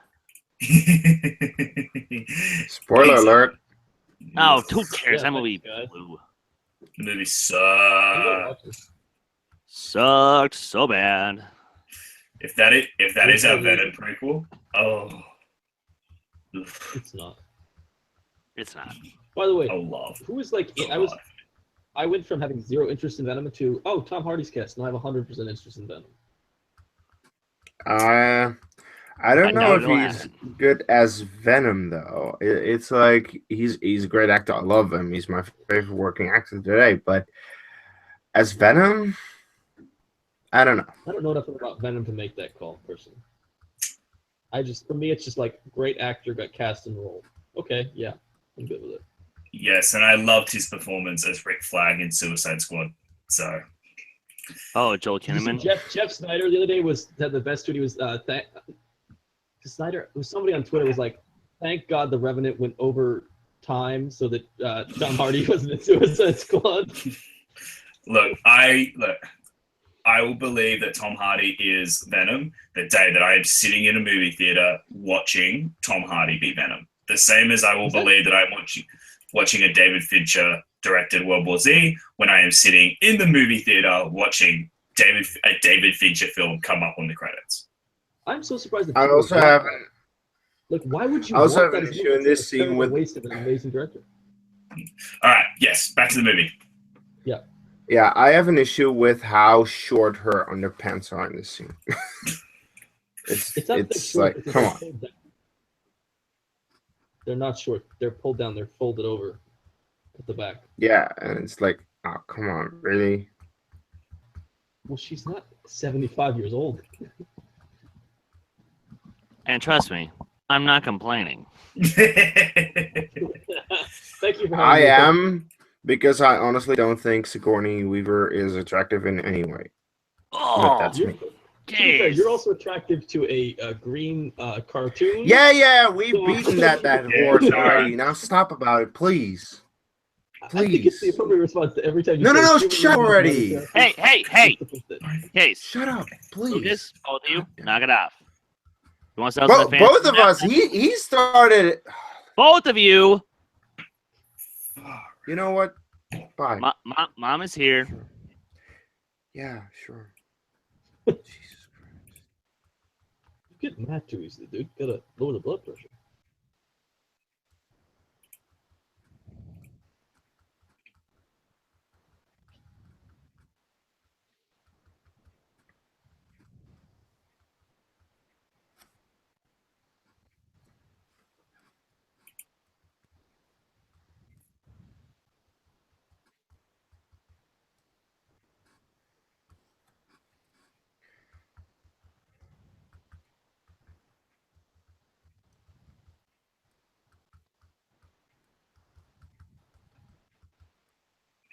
[SPEAKER 2] Spoiler alert.
[SPEAKER 3] Oh, who cares? That movie blew.
[SPEAKER 1] The movie sucked.
[SPEAKER 3] Sucked so bad.
[SPEAKER 1] If that is our Venom prequel, oh,
[SPEAKER 4] it's not.
[SPEAKER 3] It's not.
[SPEAKER 4] By the way, who was like? I went from having zero interest in Venom to Tom Hardy's cast, and I have 100% interest in Venom.
[SPEAKER 2] I don't know if he's good as Venom though. It's like he's a great actor. I love him. He's my favorite working actor today. But as Venom, I don't know.
[SPEAKER 4] I don't know enough about Venom to make that call, personally. For me, it's just like great actor got cast in the role. Okay, yeah, I'm good with it.
[SPEAKER 1] Yes, and I loved his performance as Rick Flag in Suicide Squad. So.
[SPEAKER 3] Oh, Joel Kinnaman.
[SPEAKER 4] Jeff Snyder the other day had the best tweet. He was Snyder. It was somebody on Twitter was like, "Thank God the Revenant went over time so that Tom Hardy wasn't in Suicide Squad."
[SPEAKER 1] Look, I will believe that Tom Hardy is Venom the day that I am sitting in a movie theater watching Tom Hardy be Venom. The same as I will believe that I'm watching a David Fincher directed World War Z when I am sitting in the movie theater watching a David Fincher film come up on the credits.
[SPEAKER 4] I'm so surprised.
[SPEAKER 2] I also have.
[SPEAKER 4] Like, why would you?
[SPEAKER 2] I also have an issue in this scene with
[SPEAKER 4] waste of an amazing director.
[SPEAKER 1] All right, yes, back to the movie.
[SPEAKER 4] Yeah.
[SPEAKER 2] Yeah, I have an issue with how short her underpants are in this scene. it's like, come on.
[SPEAKER 4] They're not short. They're pulled down. They're folded over at the back.
[SPEAKER 2] Yeah, and it's like, oh, come on, really?
[SPEAKER 4] Well, she's not 75 years old.
[SPEAKER 3] And trust me, I'm not complaining.
[SPEAKER 4] Thank you for having
[SPEAKER 2] I
[SPEAKER 4] me.
[SPEAKER 2] am, because I honestly don't think Sigourney Weaver is attractive in any way. But
[SPEAKER 3] Oh,
[SPEAKER 2] that's me.
[SPEAKER 4] To be fair,
[SPEAKER 3] jeez.
[SPEAKER 4] you're also attractive to a green cartoon.
[SPEAKER 2] Yeah, we've
[SPEAKER 4] So-
[SPEAKER 2] beaten that horse already. Now stop about it, please.
[SPEAKER 4] I think it's the
[SPEAKER 2] Please.
[SPEAKER 4] appropriate response to every time you
[SPEAKER 2] No,
[SPEAKER 4] say
[SPEAKER 2] no,
[SPEAKER 4] human
[SPEAKER 2] shut
[SPEAKER 4] beings
[SPEAKER 2] already.
[SPEAKER 4] not attractive.
[SPEAKER 3] Hey,
[SPEAKER 4] It's the first thing.
[SPEAKER 3] Case.
[SPEAKER 2] Shut up, please.
[SPEAKER 3] Lucas, both of you,
[SPEAKER 2] God damn
[SPEAKER 3] knock it off. You want to sell some
[SPEAKER 2] Both of us. He started.
[SPEAKER 3] Both of you.
[SPEAKER 2] You know what? Bye.
[SPEAKER 3] Mom is here.
[SPEAKER 2] Sure. Yeah, sure. Jesus Christ.
[SPEAKER 4] You get mad too easily, dude. Gotta lower the blood pressure.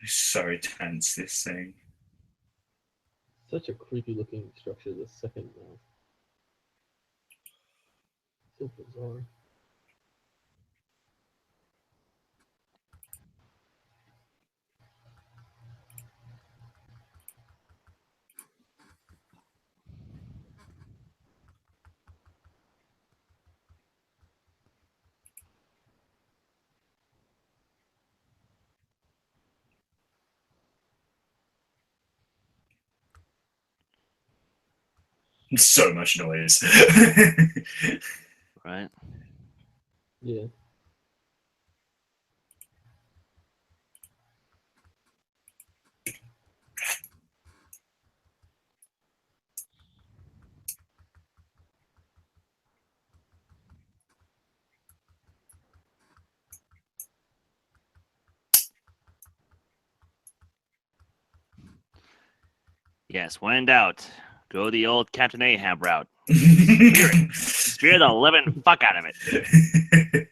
[SPEAKER 1] It's so tense, this thing.
[SPEAKER 4] Such a creepy looking structure, the second mouth. So bizarre.
[SPEAKER 1] So much noise.
[SPEAKER 3] Right.
[SPEAKER 4] Yeah.
[SPEAKER 3] Yes, when in doubt, go the old Captain Ahab route. Spear the living fuck out of it.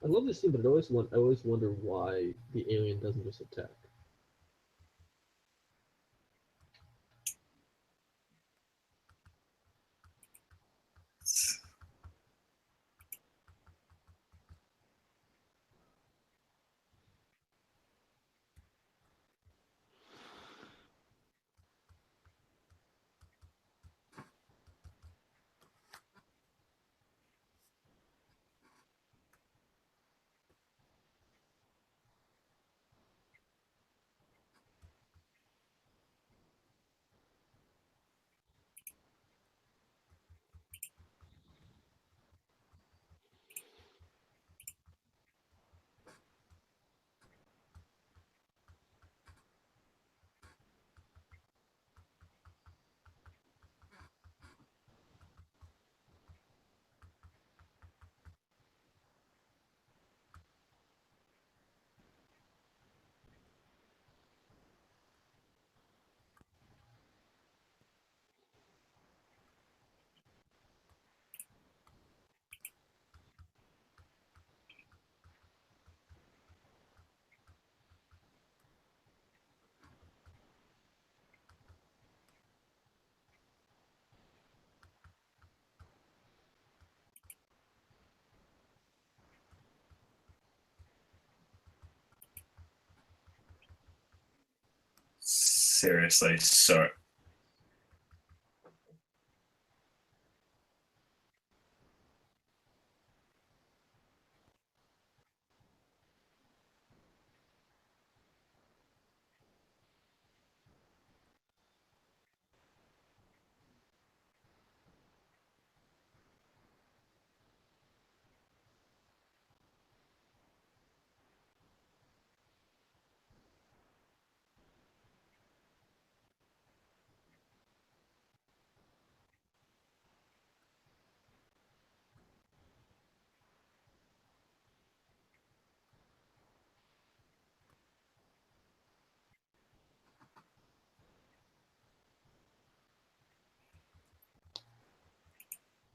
[SPEAKER 4] I love this scene, but I always wonder why the alien doesn't just attack.
[SPEAKER 1] Seriously, so.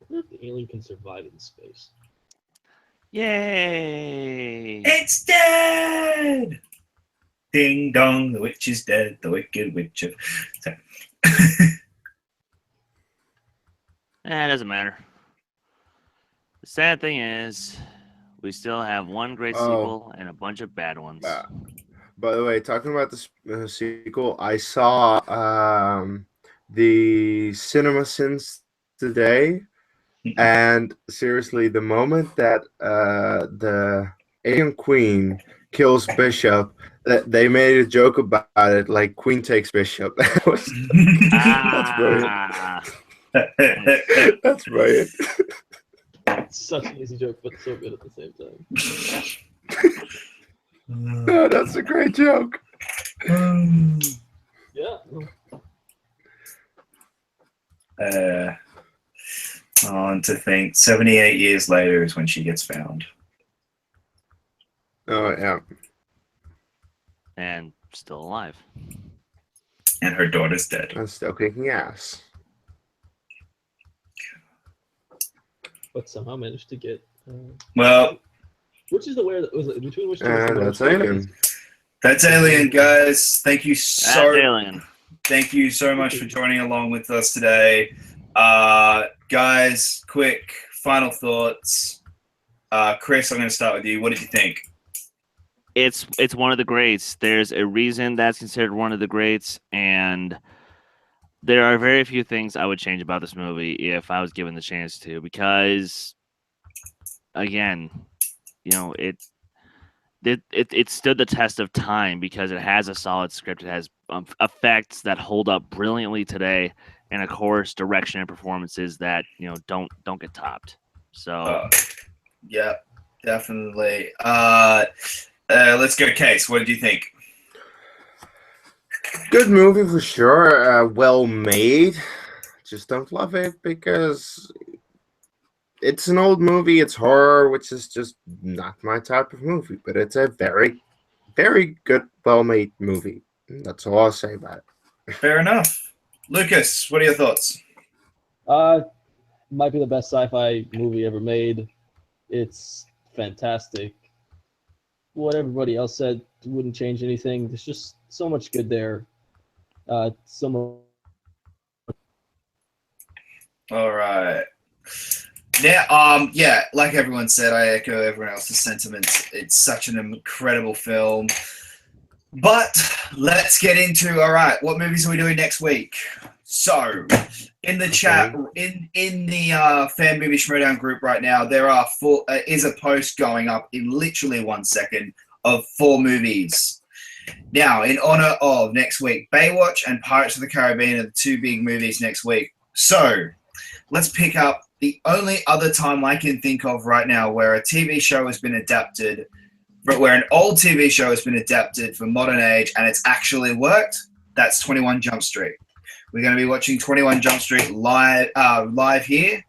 [SPEAKER 4] wonder if the alien can survive in space.
[SPEAKER 3] Yay!
[SPEAKER 1] It's dead! Ding dong, the witch is dead, the wicked witch of...
[SPEAKER 3] It doesn't matter. The sad thing is, we still have one great sequel and a bunch of bad ones.
[SPEAKER 2] By the way, talking about the sequel, I saw the CinemaSins today, and seriously, the moment that the alien queen kills Bishop, that they made a joke about it, like Queen takes Bishop. That's brilliant. That's brilliant.
[SPEAKER 4] Such an easy joke, but so good at the same time.
[SPEAKER 2] No, that's a great joke.
[SPEAKER 4] Yeah.
[SPEAKER 1] On to think 78 years later is when she gets found.
[SPEAKER 2] Oh, yeah.
[SPEAKER 3] And still alive.
[SPEAKER 1] And her daughter's dead.
[SPEAKER 2] I'm still kicking ass.
[SPEAKER 4] But somehow managed to get.
[SPEAKER 1] Well,
[SPEAKER 4] which is the where was it between which?
[SPEAKER 2] And that's Alien.
[SPEAKER 1] That's Alien, guys. Thank you so.
[SPEAKER 3] Alien.
[SPEAKER 1] Thank you so much for joining along with us today, guys. Quick final thoughts. Chris, I'm going to start with you. What did you think?
[SPEAKER 3] It's one of the greats. There's a reason that's considered one of the greats, and there are very few things I would change about this movie if I was given the chance to, because again, you know, it stood the test of time because it has a solid script. It has effects that hold up brilliantly today, and of course, direction and performances that, you know, don't get topped. So,
[SPEAKER 1] yeah, definitely. Let's go, Case. What did you think?
[SPEAKER 2] Good movie for sure. Well made. Just don't love it because it's an old movie. It's horror, which is just not my type of movie. But it's a very, very good, well-made movie. That's all I'll say about it.
[SPEAKER 1] Fair enough. Lucas, what are your thoughts?
[SPEAKER 4] Might be the best sci-fi movie ever made. It's fantastic. What everybody else said wouldn't change anything. There's just so much good there. So much.
[SPEAKER 1] All right. Yeah, like everyone said, I echo everyone else's sentiments. It's such an incredible film. But let's get into, all right, what movies are we doing next week? So, in the chat, in the Fan Movie Schmoedown group right now, there is a post going up in literally 1 second of 4 movies. Now, in honor of next week, Baywatch and Pirates of the Caribbean are the 2 big movies next week. So, let's pick up the only other time I can think of right now where a TV show has been adapted, where an old TV show has been adapted for modern age and it's actually worked. That's 21 Jump Street. We're going to be watching 21 Jump Street live here,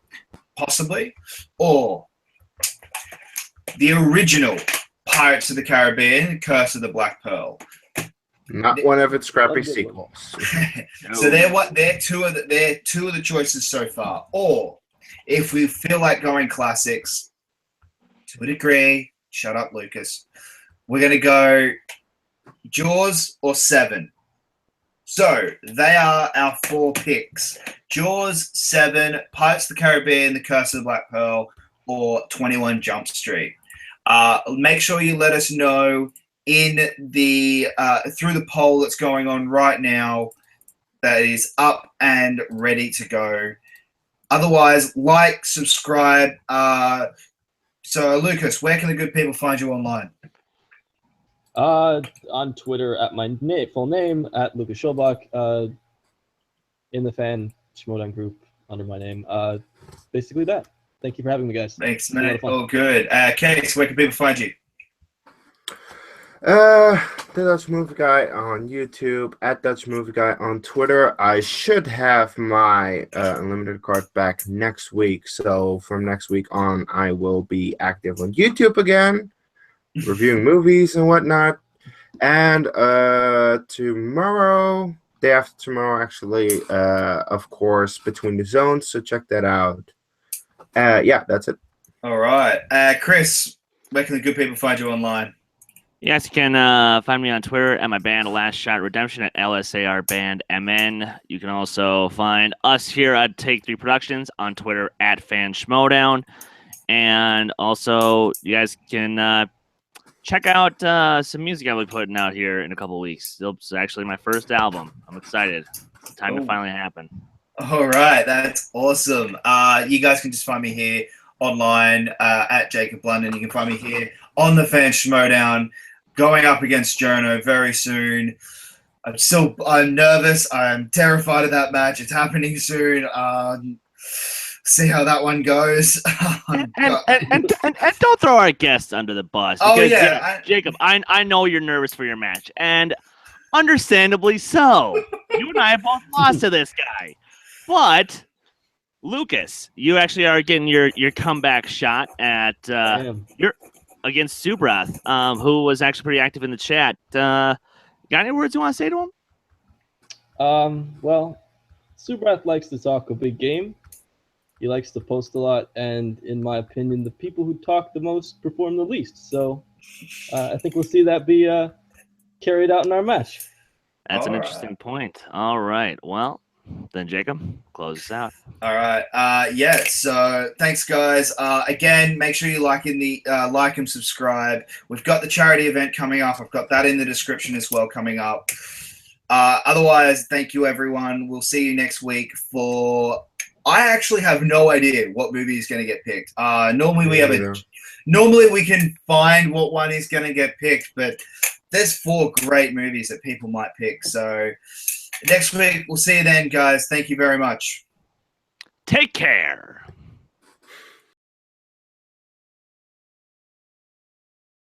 [SPEAKER 1] possibly, or the original Pirates of the Caribbean, Curse of the Black Pearl.
[SPEAKER 2] Not one of its scrappy sequels.
[SPEAKER 1] So they're two of the choices so far. Or if we feel like going classics, to a degree, shut up, Lucas. We're gonna go Jaws or Seven. So they are our 4 picks: Jaws, Seven, Pirates of the Caribbean, The Curse of the Black Pearl, or 21 Jump Street. Make sure you let us know in the through the poll that's going on right now, that is up and ready to go. Otherwise, like, subscribe. So, Lucas, where can the good people find you online?
[SPEAKER 4] On Twitter at my full name at Lucas Schulbach. In the Fan Schmoedown group under my name. Basically that. Thank you for having me, guys.
[SPEAKER 1] Thanks, mate. All good. Case, where can people find you?
[SPEAKER 2] The Dutch Movie Guy on YouTube, at Dutch Movie Guy on Twitter. I should have my unlimited card back next week, so from next week on, I will be active on YouTube again, reviewing movies and whatnot. And tomorrow, day after tomorrow, actually, of course, Between the Zones, so check that out. Yeah, that's it.
[SPEAKER 1] All right. Chris, where can the good people find you online?
[SPEAKER 3] Yes, you can find me on Twitter at my band Last Shot Redemption at LSAR Band MN. You can also find us here at Take 3 Productions on Twitter at FanSchmodown. And also, you guys can check out some music I'll be putting out here in a couple weeks. It's actually my first album. I'm excited. It's time to finally happen.
[SPEAKER 1] All right, that's awesome. You guys can just find me here online at Jacob Blunden. You can find me here on the Fan Schmodown, going up against Jono very soon. I'm nervous. I'm terrified of that match. It's happening soon. See how that one goes.
[SPEAKER 3] And don't throw our guests under the bus. Because, Jacob, I know you're nervous for your match, and understandably so. You and I have both lost to this guy. But Lucas, you actually are getting your comeback shot at your against Subrath, who was actually pretty active in the chat. Got any words you want to say to him?
[SPEAKER 4] Well, Subrath likes to talk a big game. He likes to post a lot, and in my opinion, the people who talk the most perform the least. So I think we'll see that be carried out in our match.
[SPEAKER 3] That's an interesting point. All right. Well, then Jacob, close us out.
[SPEAKER 1] All right. Yeah. So thanks, guys. Again, make sure you like and subscribe. We've got the charity event coming up. I've got that in the description as well coming up. Otherwise, thank you, everyone. We'll see you next week for. I actually have no idea what movie is going to get picked. Normally we can find what one is going to get picked, but there's 4 great movies that people might pick. So next week, we'll see you then, guys. Thank you very much.
[SPEAKER 3] Take care.